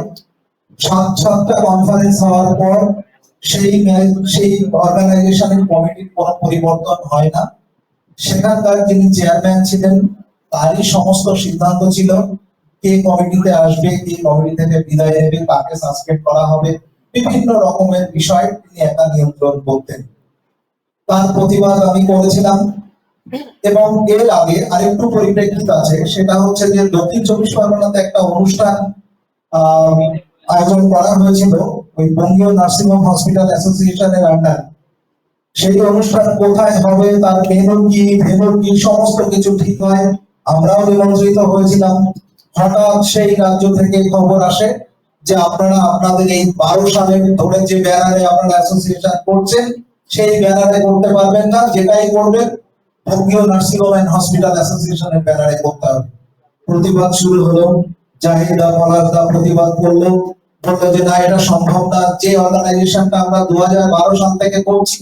Speaker 5: সাতটা কনফারেন্স হওয়ার পর সেই অর্গানাইজেশনের কমিটির কোনো পরিবর্তন হয় না। সেখানকার যিনি চেয়ারম্যান ছিলেন তারই সমস্ত সিদ্ধান্ত ছিল কে কমিটিতে আসবে, কে কমিটি থেকে বিদায় নেবে, কাকে সাসপেন্ড করা হবে, বিভিন্ন রকমের বিষয় তিনি একা নিয়ন্ত্রণ করতেন। তার প্রতিবাদ আমি করেছিলাম। এবং এর আগে আরেকটু পরিপ্রেক্ষিত আছে, সেটা হচ্ছে যে দক্ষিণ 24 পরগনাতে একটা অনুষ্ঠান আয়োজন করা হয়েছিল ওই বঙ্গীয় নার্সিংহোম হসপিটাল অ্যাসোসিয়েশনের আন্ডারে। সেই অনুষ্ঠান কোথায় হবে, তার ভেন্যু কি সমস্ত কিছু ঠিক হয়। আমরাও নিমন্ত্রিত হয়েছিলাম। হঠাৎ সেই রাজ্য থেকে খবর আসে যে আপনারা আপনাদের এই 12 সালের ধরে যে ব্যানারে আপনারা অ্যাসোসিয়েশন করছেন সেই ব্যানারে করতে পারবেন না, যেটাই করবেন বঙ্গীয় নার্সিংহোম এন্ড হসপিটাল অ্যাসোসিয়েশনের ব্যানারে করতে হবে। প্রতিবাদ শুরু হলো। জাহিদা, পলাশদা প্রতিবাদ করলো, বললো যে না, এটা সম্ভব না। যে অর্গানাইজেশনটা আমরা 2012 সাল থেকে করছি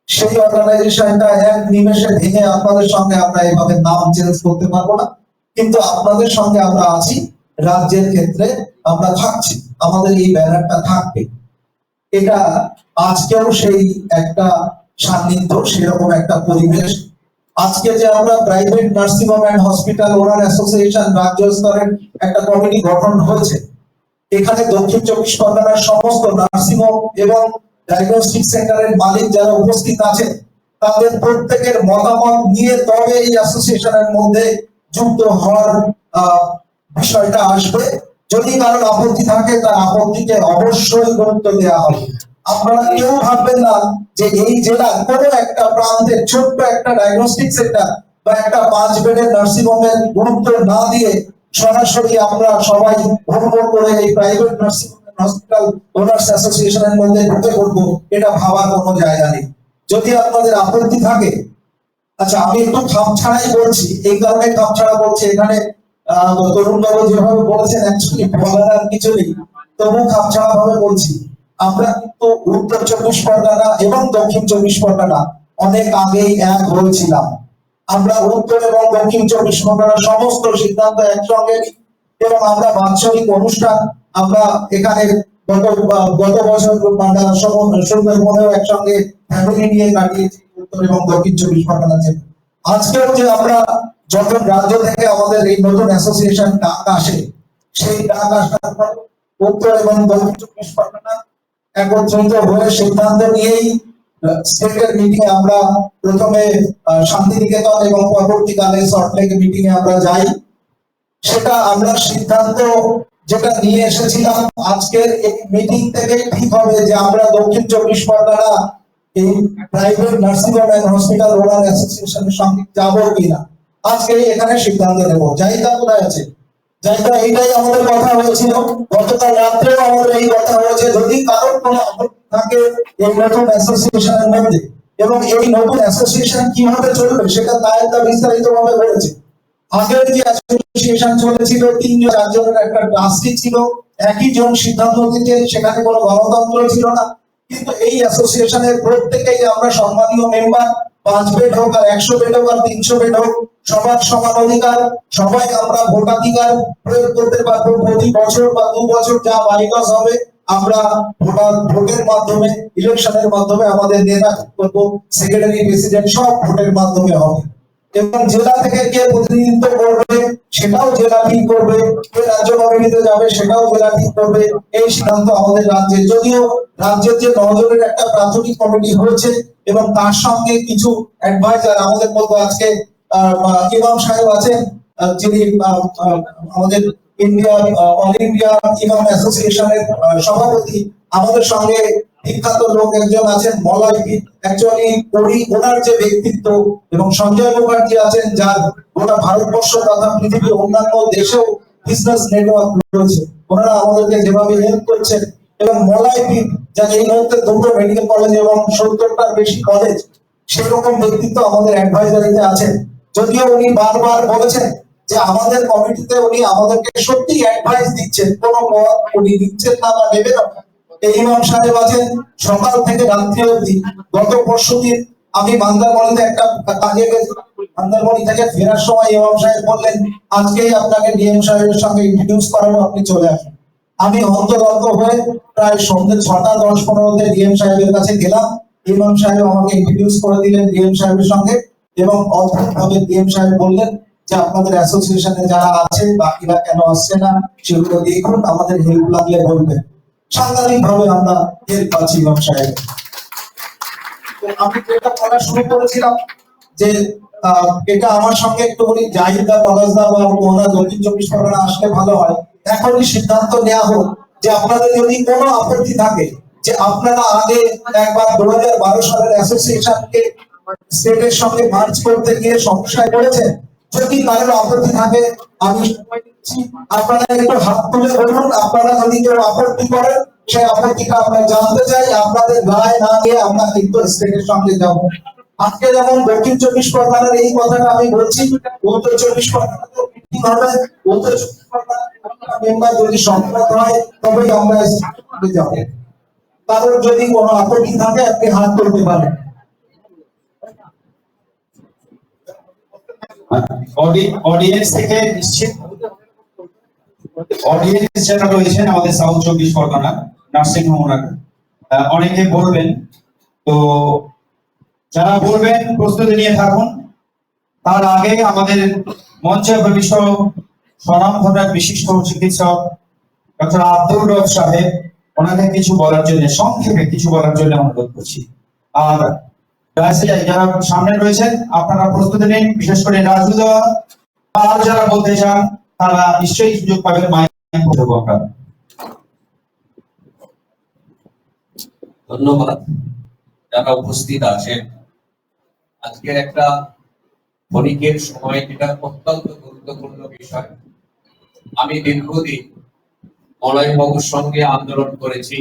Speaker 5: সেই অর্গানাইজেশনটা এক নিমেষে ভেঙে আপনাদের সঙ্গে আমরা এভাবে নাম চেঞ্জ করতে পারবো না, কিন্তু আপনাদের সঙ্গে আমরা আছি, রাজ্যের ক্ষেত্রে আমরা থাকছি, আমাদের এই ব্যানারটা থাকবে। এটা আজকেও সেই একটা সান্নিধ্য, সেরকম একটা পরিবেশ। আজকে যে আমরা private nursing home and hospital owner association রাজ্য স্তরের একটা কমিটি গঠন হয়েছে, এখানে দক্ষিণ 24 পরগনার সমস্ত নার্সিংহোম এবং ডায়াগনস্টিক সেন্টারের মালিক যারা উপস্থিত আছেন তাদের প্রত্যেকের মতামত নিয়ে তবে এই অ্যাসোসিয়েশনের মধ্যে যুক্ত হওয়ার বিষয়টা আসবে। যদি কারোর আপত্তি থাকে তার আপত্তিকে অবশ্যই গুরুত্ব দেওয়া হবে। আপনারা কেউ ভাববেন না যে এই জেলার কোনো একটা প্রান্তের ছোট্ট একটা ডায়াগনস্টিক সেন্টার বা একটা 5 বেডের নার্সিংহোমের গুরুত্ব না দিয়ে সরাসরি আমরা সবাই ভোট করে এই প্রাইভেট নার্সিং হসপিটাল ওনার্স অ্যাসোসিয়েশনের মধ্যে ঢুকে পড়বো, এটা ভাবার কোনো জায়গা নেই। যদি আপনাদের আপত্তি থাকে, আচ্ছা আমি একটু খামছাড়াই বলছি, এই কারণে খামছাড়া বলছি, এখানে তরুণবাবু যেভাবে বলেছেন অ্যাকচুয়ালি বলার আর কিছু নেই, তবু খামছাড়া ভাবে বলছি। আমরা কিন্তু উত্তর 24 পরগনা এবং দক্ষিণ 24 পরগনা অনেক আগেই এক হয়েছিলাম। আমরা উত্তর এবং দক্ষিণ 24 পরগনার সমস্ত সিদ্ধান্ত একসঙ্গে নিই এবং আমরা বাৎসরিক অনুষ্ঠান আমরা এখানে গত বছর সুন্দরবনেও একসঙ্গে ফ্যামিলি নিয়ে কাটিয়েছি উত্তর এবং দক্ষিণ 24 পরগনাতে। আজকেও যে আমরা যখন রাজ্য থেকে আমাদের এই নতুন অ্যাসোসিয়েশন ডাক আসে, সেই ডাক আসার পর উত্তর এবং দক্ষিণ 24 পরগনা একত্রিত হয়ে সিদ্ধান্ত নিয়েই স্টেটের মিটিং এ আমরা প্রথমে শান্তিনিকেতন এবং পরবর্তীকালে সল্টলেক মিটিং এ আমরা যাই। সেটা আমরা সিদ্ধান্ত যেটা নিয়ে এসেছিলাম আজকের এই মিটিং থেকে ঠিক হবে যে আমরা দক্ষিণ 24 পরগনা এই private nursing home and hospital owner অ্যাসোসিয়েশনের সঙ্গে যাবো কিনা আজকে এখানে সিদ্ধান্ত নেব। জাহিদা কোথায় আছে? জাহিদা, এইটাই আমাদের কথা হয়েছিল, গতকাল রাত্রেও আমাদের এই কথা হয়েছে, যদি কারোর কোনো আপত্তি থাকে এই নতুন অ্যাসোসিয়েশনের মধ্যে এবং এই নতুন অ্যাসোসিয়েশন কিভাবে চলবে সেটা তায়েদা বিস্তারিত ভাবে বলেছে। আগের যে অ্যাসোসিয়েশন চলেছিল 3-4 জনের একটা ট্রাস্টি ছিল, একই জন সিদ্ধান্ত নিতে, সেখানে কোনো গণতন্ত্র ছিল না। কিন্তু এই অ্যাসোসিয়েশনের প্রত্যেকেই আমরা সম্মানীয় মেম্বার, 5 বেড হোক আর 100 বেড হোক আর 300 বেড হোক, সবার সমান অধিকার, সবাই আমরা ভোটাধিকার প্রয়োগ করতে পারবো। প্রতি বছর বা 2 বছর যা বাইপাস হবে আমরা ভোটের মাধ্যমে, ইলেকশনের মাধ্যমে আমাদের নেতা করবো, সেক্রেটারি প্রেসিডেন্ট সব ভোটের মাধ্যমে হবে। এবং জেলা থেকে কে প্রতিনিধিত্ব করবে সেটাও জেলা ঠিক করবে, কে রাজ্য কমিটিতে যাবে সেটাও জেলা ঠিক করবে। এই সিদ্ধান্ত আমাদের রাজ্যে, যদিও রাজ্যের যে 9 জনের একটা প্রাথমিক কমিটি হয়েছে এবং তার সঙ্গে কিছু অ্যাডভাইজার আমাদের মধ্যে আজকে ইমাম সাহেব আছেন, যিনি আমাদের ইন্ডিয়া অল ইন্ডিয়া ইমাম অ্যাসোসিয়েশনের সভাপতি। আমাদের সঙ্গে বিখ্যাত লোক একজন আছেন মলয়, অ্যাকচুয়ালি ওনার যে ব্যক্তিত্ব, এবং সঞ্জয় মুখার্জি আছেন যার গোটা ভারতবর্ষ তথা পৃথিবীর অন্যান্য দেশেও বিজনেস নেটওয়ার্ক রয়েছে, ওনারা আমাদেরকে যেভাবে হেল্প করছেন। এবং মলয় যার এই মুহূর্তে 2টো মেডিকেল কলেজ এবং 70টার বেশি কলেজ, সেরকম ব্যক্তিত্ব আমাদের অ্যাডভাইজারিতে আছেন। যদিও উনি বারবার বলেছেন যে আমাদের কমিটিতে উনি আমাদেরকে সত্যি অ্যাডভাইস দিচ্ছেন, কোনো উনি দিচ্ছেন না বা নেবেন না। এই ইমাম সাহেব আছেন সকাল থেকে রাত্রি অবধি। গত পরশুদিন আমি মন্দারমণিতে একটা কাজে গেছিলাম, মন্দারমণি থেকে ফেরার সময় ইমাম সাহেব বললেন আজকেই আপনাকে ডিএম সাহেবের সঙ্গে ইন্ট্রোডিউস করাবো, আপনি চলে আসুন। আমি অন্তর্গত হয়ে প্রায় সন্ধ্যে 6টা 10-15তে ডিএম সাহেবের কাছে গেলাম। ইমাম সাহেব আমাকে ইন্ট্রোডিউস করে দিলেন ডিএম সাহেবের সঙ্গে, এবং অদ্ভুতভাবে ডিএম সাহেব বললেন যে আপনাদের অ্যাসোসিয়েশনে যারা আছে বাকিরা কেন আসছে না সেগুলো দেখুন, আমাদের হেল্প লাগলে বলবেন। সাংঘাতিক ভাবে আমরা হেল্প পাচ্ছি ইমাম সাহেব। আমি যেটা বলা শুরু করেছিলাম যে এটা আমার সঙ্গে একটু বলি, জাহিদা পলাশদা বা ওনা দক্ষিণ 24 পরগনা আসলে ভালো হয়। এখনই সিদ্ধান্ত নেওয়া হোক যে আপনাদের যদি কোনো আপত্তি থাকে, যে আপনারা আগে একবার 2012 সালের অ্যাসোসিয়েশনকে স্টেটের সঙ্গে মার্চ করতে গিয়ে সমস্যায় পড়েছেন, যদি কারোর আপত্তি থাকে আমি আপনারা একটু হাত তুলে বলুন। আপনারা যদি কেউ আপত্তি করেন সেই আপত্তিটা আমরা জানতে চাই, আপনাদের গায়ে না গিয়ে আমরা কিন্তু স্টেটের সঙ্গে যাব। আজকে যেমন দক্ষিণ 24 পরগনার এই কথাটা আমি বলছি, উত্তর 24 পরগনাতে মিটিং হবে, উত্তর 24 পরগনার মেম্বার যদি সম্মত হয় তবেই আমরা স্টেটে যাব। কারোর যদি কোনো আপত্তি থাকে আপনি হাত তুলতে পারেন।
Speaker 1: অডিয়েন্স থেকে নিশ্চিত অডিয়েন্স যারা রয়েছেন আমাদের সাউথ 24 পরগনা নার্সিং হোম, অনেকে বলবেন, তো যারা বলবেন প্রস্তুতি নিয়ে থাকুন। তার আগে আমাদের মঞ্চে ভবিষ্য স্বনামধন্য বিশিষ্ট চিকিৎসক ডক্টর আব্দুর রব সাহেব, ওনাকে কিছু বলার জন্য, সংক্ষেপে কিছু বলার জন্য অনুরোধ করছি। আর যারা সামনে রয়েছেন আপনারা প্রস্তুতি নিন, বিশেষ করে রাজু আর যারা বলতে চান তারা নিশ্চয়ই সুযোগ পাবেন।
Speaker 6: ধন্যবাদ যারা উপস্থিত আছেন। আজকের একটা ক্ষণিকের সময়, যেটা অত্যন্ত গুরুত্বপূর্ণ বিষয়। আমি দীর্ঘদিন মলয় বাবুর সঙ্গে আন্দোলন করেছি,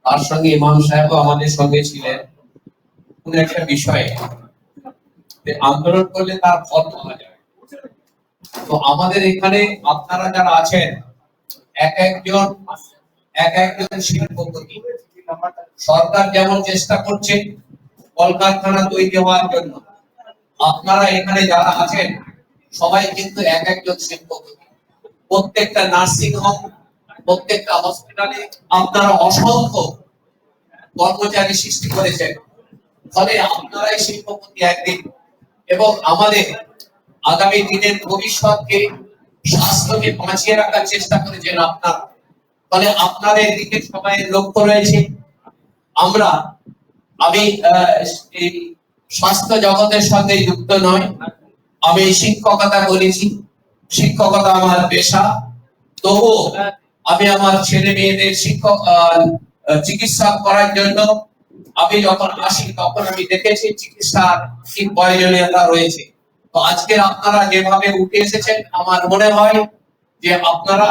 Speaker 6: তার সঙ্গে ইমাম সাহেব আমাদের সঙ্গে ছিলেন। কোন একটা বিষয়ে আন্দোলন করলে তার ফল পাওয়া যায়। তো আমাদের এখানে আপনারা যারা আছেন এক একজন শিল্পপতি, সরকার যেমন চেষ্টা করছে কলকারখানা তৈরি হওয়ার জন্য, আপনারা এখানে যারা আছেন সবাই কিন্তু এক একজন শিল্পপতি। প্রত্যেকটা নার্সিং হোম, প্রত্যেকটা হসপিটালে আপনারা অসংখ্য কর্মচারী সৃষ্টি করেছেন, ফলে আপনারাই শিল্পপতি একদিন। এবং আমাদের আগামী দিনের ভবিষ্যৎকে, স্বাস্থ্যকে বাঁচিয়ে রাখার চেষ্টা করেছেন আপনারা, ফলে আপনাদের দিকে সবাই লক্ষ্য রয়েছে। আমি এই স্বাস্থ্য জগতের সঙ্গে যুক্ত নয়, আমি শিক্ষকতা করেছি, শিক্ষকতা আমার পেশা।
Speaker 8: তবু আমি আমার ছেলে মেয়েদের শিক্ষক চিকিৎসা করার জন্য আমি যখন আসি তখন আমি দেখেছি চিকিৎসার কি প্রয়োজনীয়তা রয়েছে। তো আজকে আপনারা যেভাবে উঠে এসেছেন আমার মনে হয় যে আপনারা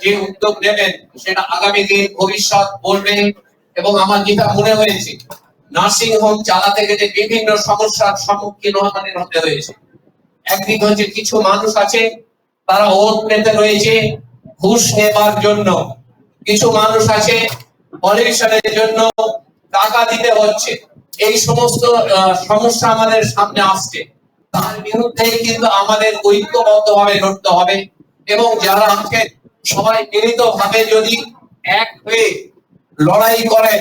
Speaker 8: যে উদ্যোগ নেবেন সেটা আগামী দিন ভবিষ্যৎ বলবে। এবং আমার যেটা মনে হয়েছে নার্সিং হোম চালাতে গেলে বিভিন্ন সমস্যার সম্মুখীন আমাদের হতে হয়েছে। একদিক হচ্ছে কিছু মানুষ আছে তারা ওত পেতে রয়েছে ঘুষ নেবার জন্য, কিছু মানুষ আছে পলিউশনের জন্য টাকা দিতে হচ্ছে। এই সমস্ত সমস্যা আমাদের সামনে আসছে, তার বিরুদ্ধে কিন্তু আমাদের ঐক্যবদ্ধভাবে লড়তে হবে। এবং যারা আজকে সবাই মিলিত ভাবে যদি এক হয়ে লড়াই করে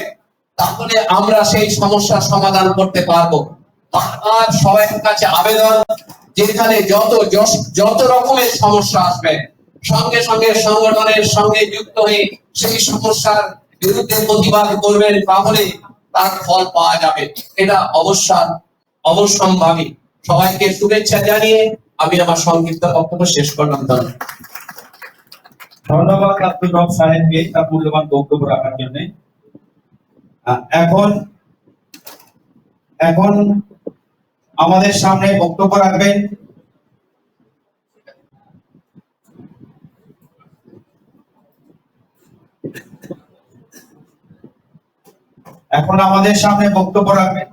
Speaker 8: তাহলে আমরা সেই সমস্যার সমাধান করতে পারবো। আর সবার কাছে আবেদন, যেখানে যত রকমের সমস্যা আসবে সঙ্গে সঙ্গে সংগঠনের সঙ্গে যুক্ত হয়ে সেই সমস্যার বিরুদ্ধে প্রতিবাদ করবেন, তাহলে তার ফল পাওয়া যাবে। এটা অবশ্যম্ভাবী। সবাইকে শুভেচ্ছা জানিয়ে আমি আমার সংক্ষিপ্ত বক্তব্য শেষ করলাম। ধন্যবাদ।
Speaker 1: ধন্যবাদ আব্দুল রব সাহেবকে তার মূল্যবান বক্তব্য রাখার জন্য। এখন আমাদের সামনে বক্তব্য রাখবেন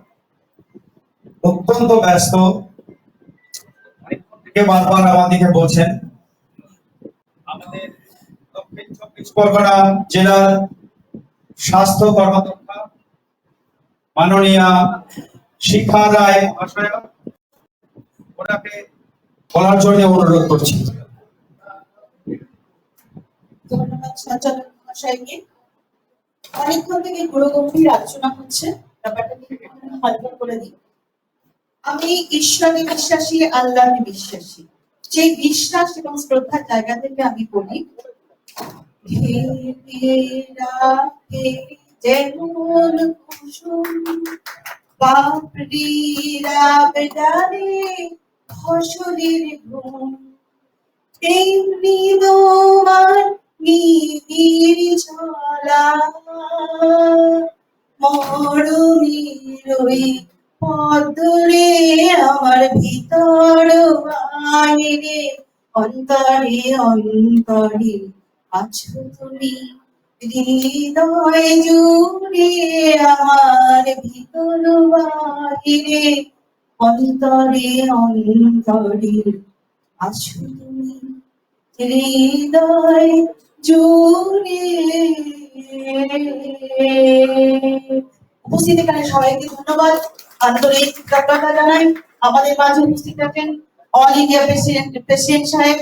Speaker 1: অত্যন্ত ব্যস্ত বারবার আমাদেরকে বলছেন আমাদের দক্ষিণ 24 পরগনা জেলার স্বাস্থ্য কর্মকর্তা মাননীয়া শিখা রায় মহাশয়া, ওনাকে বলার জন্য অনুরোধ করছি।
Speaker 9: ধন্যবাদ সঞ্চালক মহাশয়কে। অনেকক্ষণ থেকে গুরুগম্ভীর আলোচনা হচ্ছে, ব্যাপারটা হালকা করে দিই। আমি ঈশ্বরে বিশ্বাসী, আল্লাহে বিশ্বাসী। যে বিশ্বাস এবং শ্রদ্ধার জায়গা থেকে আমি বলি, যেমন কুসুম পাপড়িরা বেদারে ফসলের ঘুম, তেমনি তোমার নিবিড় চলা মরুমির ওই পদরে আমার ভিতর বাইরে অন্তরে অন্তরে আছো তুমি, হৃদয় জুড়ে আমার ভিতর বাহিরে অন্তরে অন্তরে আছো তুমি, হৃদয় জুড়ে। উপস্থিত এখানে সবাইকে ধন্যবাদ, আন্তরিক কৃতজ্ঞতা জানাই। আমাদের মাঝে উপস্থিত থাকেন অল ইন্ডিয়া প্রেসিডেন্ট সাহেব,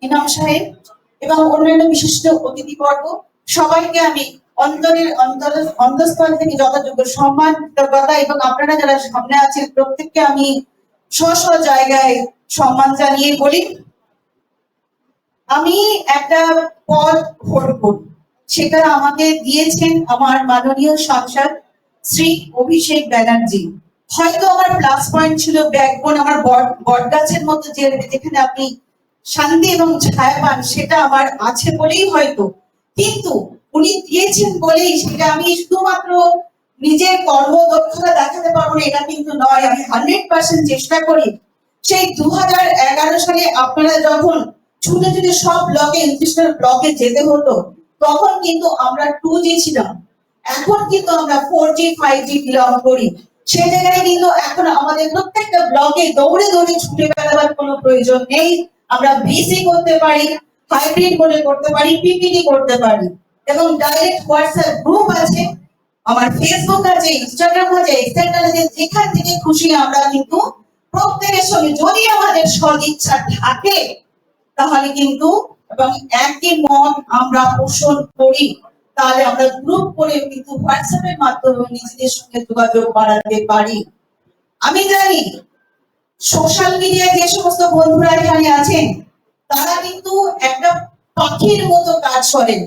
Speaker 9: ইমাম সাহেব এবং অন্যান্য বিশিষ্ট অতিথিবর্গ, সবাইকে আমি অন্তঃস্থল থেকে যথাযোগ্য সম্মান, কৃতজ্ঞতা এবং আপনারা যারা সামনে আছেন প্রত্যেককে আমি স্ব জায়গায় সম্মান জানিয়ে বলি, আমি একটা পদ হোল্ড করি, সেটা আমাকে দিয়েছেন আমার মাননীয় সাংসদ শ্রী অভিষেক ব্যানার্জি। হয়তো আমার প্লাস পয়েন্ট ছিল ব্যাকবোন, আমার বট গাছের মতো যেখানে আপনি শান্তি এবং ছায়া পান, সেটা আমার আছে বলেই হয়তো, কিন্তু উনি দিয়েছেন বলেই সেটা আমি শুধুমাত্র নিজের কর্মদক্ষতা দেখাতে পারবো না, এটা কিন্তু নয়। আমি 100% চেষ্টা করি। সেই 2011 সালে আপনারা যখন ছুটে ছুটে সব ব্লকে, ইনস্টিটিউশনাল ব্লকে যেতে হতো, তখন কিন্তু আমরা 2G ছিলাম, এখন কিন্তু আমরা 4G 5G বিলং করি। সেই জায়গায় কিন্তু এখন আমাদের প্রত্যেকটা ব্লকে দৌড়ে দৌড়ে ছুটে বেড়াবার কোনো প্রয়োজন নেই। আমরা বিসি করতে পারি, হাইব্রিড মোডে করতে পারি, পিপিটি করতে পারি, এবং ডাইরেক্ট হোয়াটসঅ্যাপ গ্রুপ আছে, আমার ফেসবুক আছে, ইনস্টাগ্রাম আছে, এক্সেট্রা আছে। যেখান থেকে খুশি আমরা কিন্তু প্রত্যেকের সঙ্গে যদি আমাদের সদিচ্ছা থাকে তাহলে কিন্তু এবং একই মন আমরা পোষণ করি, তাহলে আমরা গ্রুপ করে কিন্তু হোয়াটসঅ্যাপের মাধ্যমে নিজেদের সঙ্গে যোগাযোগ বাড়াতে পারি। আমি জানি সোশ্যাল মিডিয়ায় যে সমস্ত বন্ধুরা এখানে আছেন তারা কিন্তু একটা পাখির মতো কাজ করেন,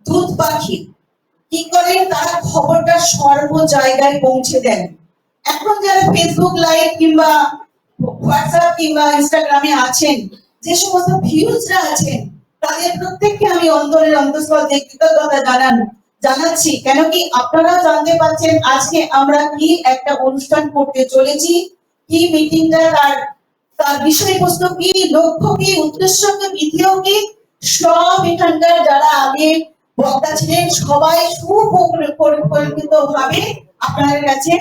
Speaker 9: দুধ পাখি। কি করেন তারা? খবরটা সর্ব জায়গায় পৌঁছে দেন। এখন যারা ফেসবুক লাইভ কিংবা হোয়াটসঅ্যাপ কিংবা ইনস্টাগ্রামে আছেন, যে সমস্ত ভিউজরা আছেন তাদের প্রত্যেককে আমি অন্তরের অন্তঃস্থল থেকে কৃতজ্ঞতা জানাচ্ছি। কেন কি আপনারা জানতে পারছেন আজকে আমরা কি একটা অনুষ্ঠান করতে চলেছি, কি মিটিংটা তার বিষয়বস্তু কি, লক্ষ্য কি, উদ্দেশ্য কি, বিধিও কি, সব এখানকার যারা আগে বক্তা ছিলেন সবাই সুপরিকল্পিত ভাবে আপনাদের কাছে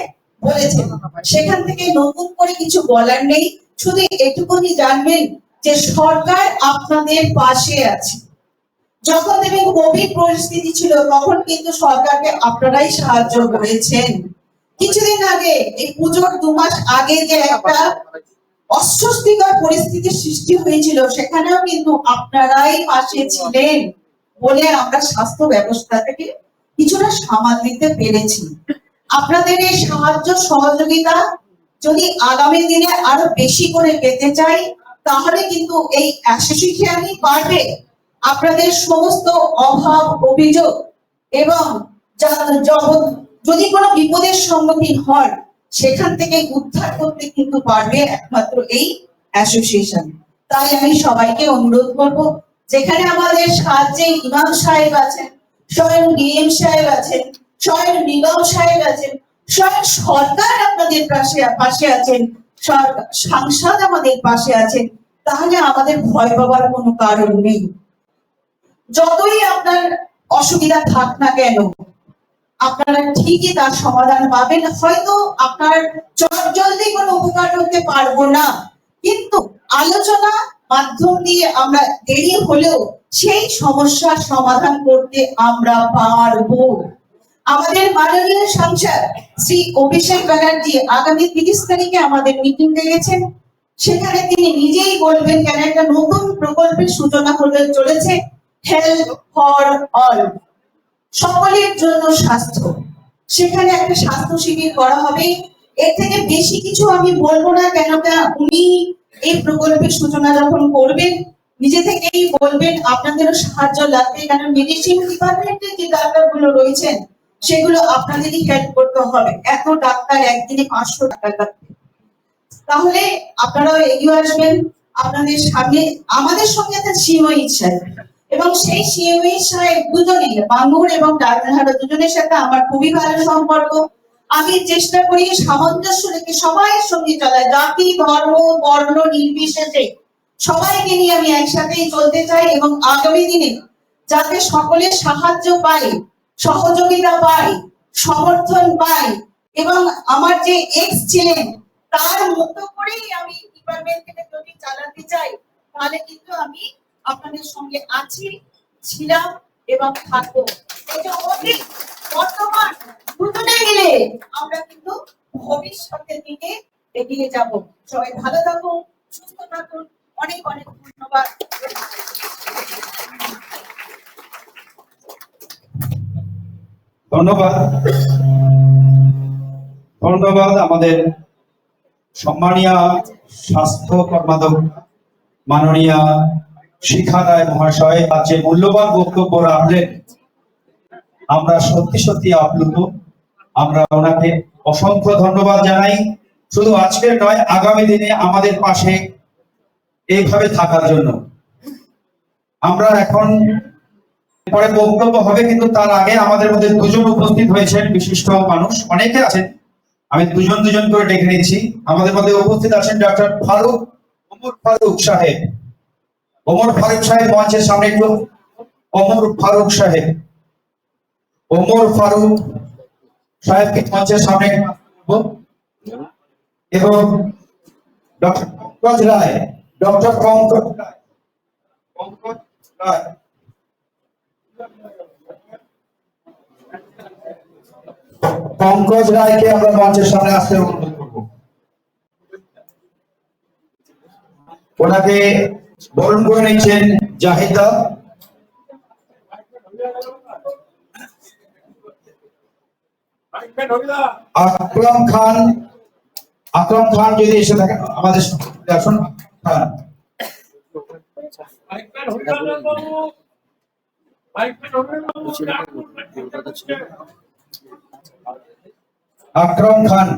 Speaker 9: বলেছেন। সেখান থেকে নতুন করে কিছু বলার নেই, শুধু এটুকুনি জানবেন যে সরকার আপনাদের পাশে আছে। যখন দেখবেন কোভিড পরিস্থিতি ছিল তখন কিন্তু সরকারকে আপনারাই সাহায্য করেছেন। কিছুদিন আগে এই পুজোর 2 মাস আগে যে একটা অস্বস্তিকর পরিস্থিতির সৃষ্টি হয়েছিল সেখানেও কিন্তু আপনারাই পাশে ছিলেন বলে আমরা স্বাস্থ্য ব্যবস্থা থেকে কিছুটা সামাল দিতে পেরেছি। আপনাদের এই সাহায্য সহযোগিতা যদি আগামী দিনে আরো বেশি করে পেতে চাই তাহলে কিন্তু এই অ্যাসোসিয়েশনই পারবে আপনাদের সমস্ত অভাব অভিযোগ এবং যদি কোনো বিপদের সম্মুখীন হন সেখান থেকে উদ্ধার করতে কিন্তু পারবে একমাত্র এই অ্যাসোসিয়েশন। তাই আমি সবাইকে অনুরোধ করব, যেখানে আমাদের সাহায্যে ইমাম সাহেব আছেন, স্বয়ং ডিএম সাহেব আছেন, স্বয়ং নিগম সাহেব আছেন, স্বয়ং সরকার আপনাদের পাশে আছেন, সাংসদ আমাদের পাশে আছেন, তাহলে আমাদের ভয় পাওয়ার কোনো কারণ নেই। যতই আপনার অসুবিধা থাক না কেন আপনারা ঠিকই তার সমাধান পাবেন। হয়তো আপনার চটজলদি কোনো উপকার করতে পারবো না, কিন্তু আলোচনা মাধ্যম দিয়ে আমরা দেরি হলেও সেই সমস্যার সমাধান করতে আমরা পারবো। আমাদের মাননীয় সাংসদ শ্রী অভিষেক ব্যানার্জি আগামী 30 তারিখে আমাদের মিটিং ডেকেছেন। সেখানে তিনি নিজেই বলবেন কেন একটা নতুন প্রকল্পের সূচনা হতে চলেছে, হেলথ ফর অল, সকলের জন্য স্বাস্থ্য। সেখানে একটা স্বাস্থ্য শিবির করা হবে। এর থেকে বেশি কিছু আমি বলবো না, কেননা উনি এই প্রকল্পের সূচনা যখন করবেন নিজে থেকেই বলবেন আপনাদেরও সাহায্য লাগবে, কারণ মেডিসিন ডিপার্টমেন্টে যে ডাক্তারগুলো রয়েছেন সেগুলো আপনাদেরই হেল্প করতে হবে। এত ডাক্তার একদিনে 500 টাকা লাগবে, তাহলে আপনারাও এগিয়ে আসবেন। আপনাদের সামনে আমাদের সঙ্গে একটা সিএমও সাহেব এবং সেই সিএমও সাহেব দুজনেই বাঙ্গুর এবং ডাক্তারহারা দুজনের সাথে আমার খুবই ভালো সম্পর্ক। আমি চেষ্টা করি সামঞ্জস্য রেখে সবাই সঙ্গে চলায়, জাতি ধর্ম বর্ণ নির্বিশেষে সবাইকে নিয়ে আমি একসাথেই চলতে চাই এবং আগামী দিনে যাতে সকলের সাহায্য পাই, সহযোগিতা পাই, সমর্থন পাই এবং আমার যে এক্স ছিলেন তার মতো করেই আমি ডিপার্টমেন্টকে যদি চালাতে চাই তাহলে কিন্তু আমি আপনাদের সঙ্গে আছি, ছিলাম এবং থাকবো। এই যে অতীত বর্তমান দুজনে মিলে আমরা কিন্তু ভবিষ্যতের দিকে এগিয়ে যাব। সবাই ভালো থাকুন, সুস্থ থাকুন, অনেক অনেক ধন্যবাদ।
Speaker 1: ধন্যবাদ আমাদের সম্মানীয় স্বাস্থ্য কর্মাধ্যক্ষ মাননীয় শিখা রায় মহাশয় তার যে মূল্যবান বক্তব্য রাখলেন, আমরা সত্যি সত্যি আপ্লুত। আমরা ওনাকে অসংখ্য ধন্যবাদ জানাই, শুধু আজকের নয় আগামী দিনে আমাদের পাশে এইভাবে থাকার জন্য। আমরা এখন পরে বক্তব্য হবে, কিন্তু তার আগে আমাদের মধ্যে দুজন উপস্থিত হয়েছেন বিশিষ্ট মানুষ, অনেকে আছেন, আমি দুজন করে ডেকে নিচ্ছি। আমাদের মধ্যে উপস্থিত আছেন ডক্টর ওমর ফারুক সাহেব। ওমর ফারুক সাহেব মঞ্চের সামনে একটু। ওমর ফারুক সাহেবকে মঞ্চের সামনে এবং ডক্টর পঙ্কজ রায়, পঙ্কজ রায়কে আমরা মঞ্চের সামনে আসতে অনুরোধ করব। ওনাকে বরণ করে নিচ্ছেন জাহিদা। আকরাম খান যদি এসে থাকেন আমাদের আসুন। আকরাম খান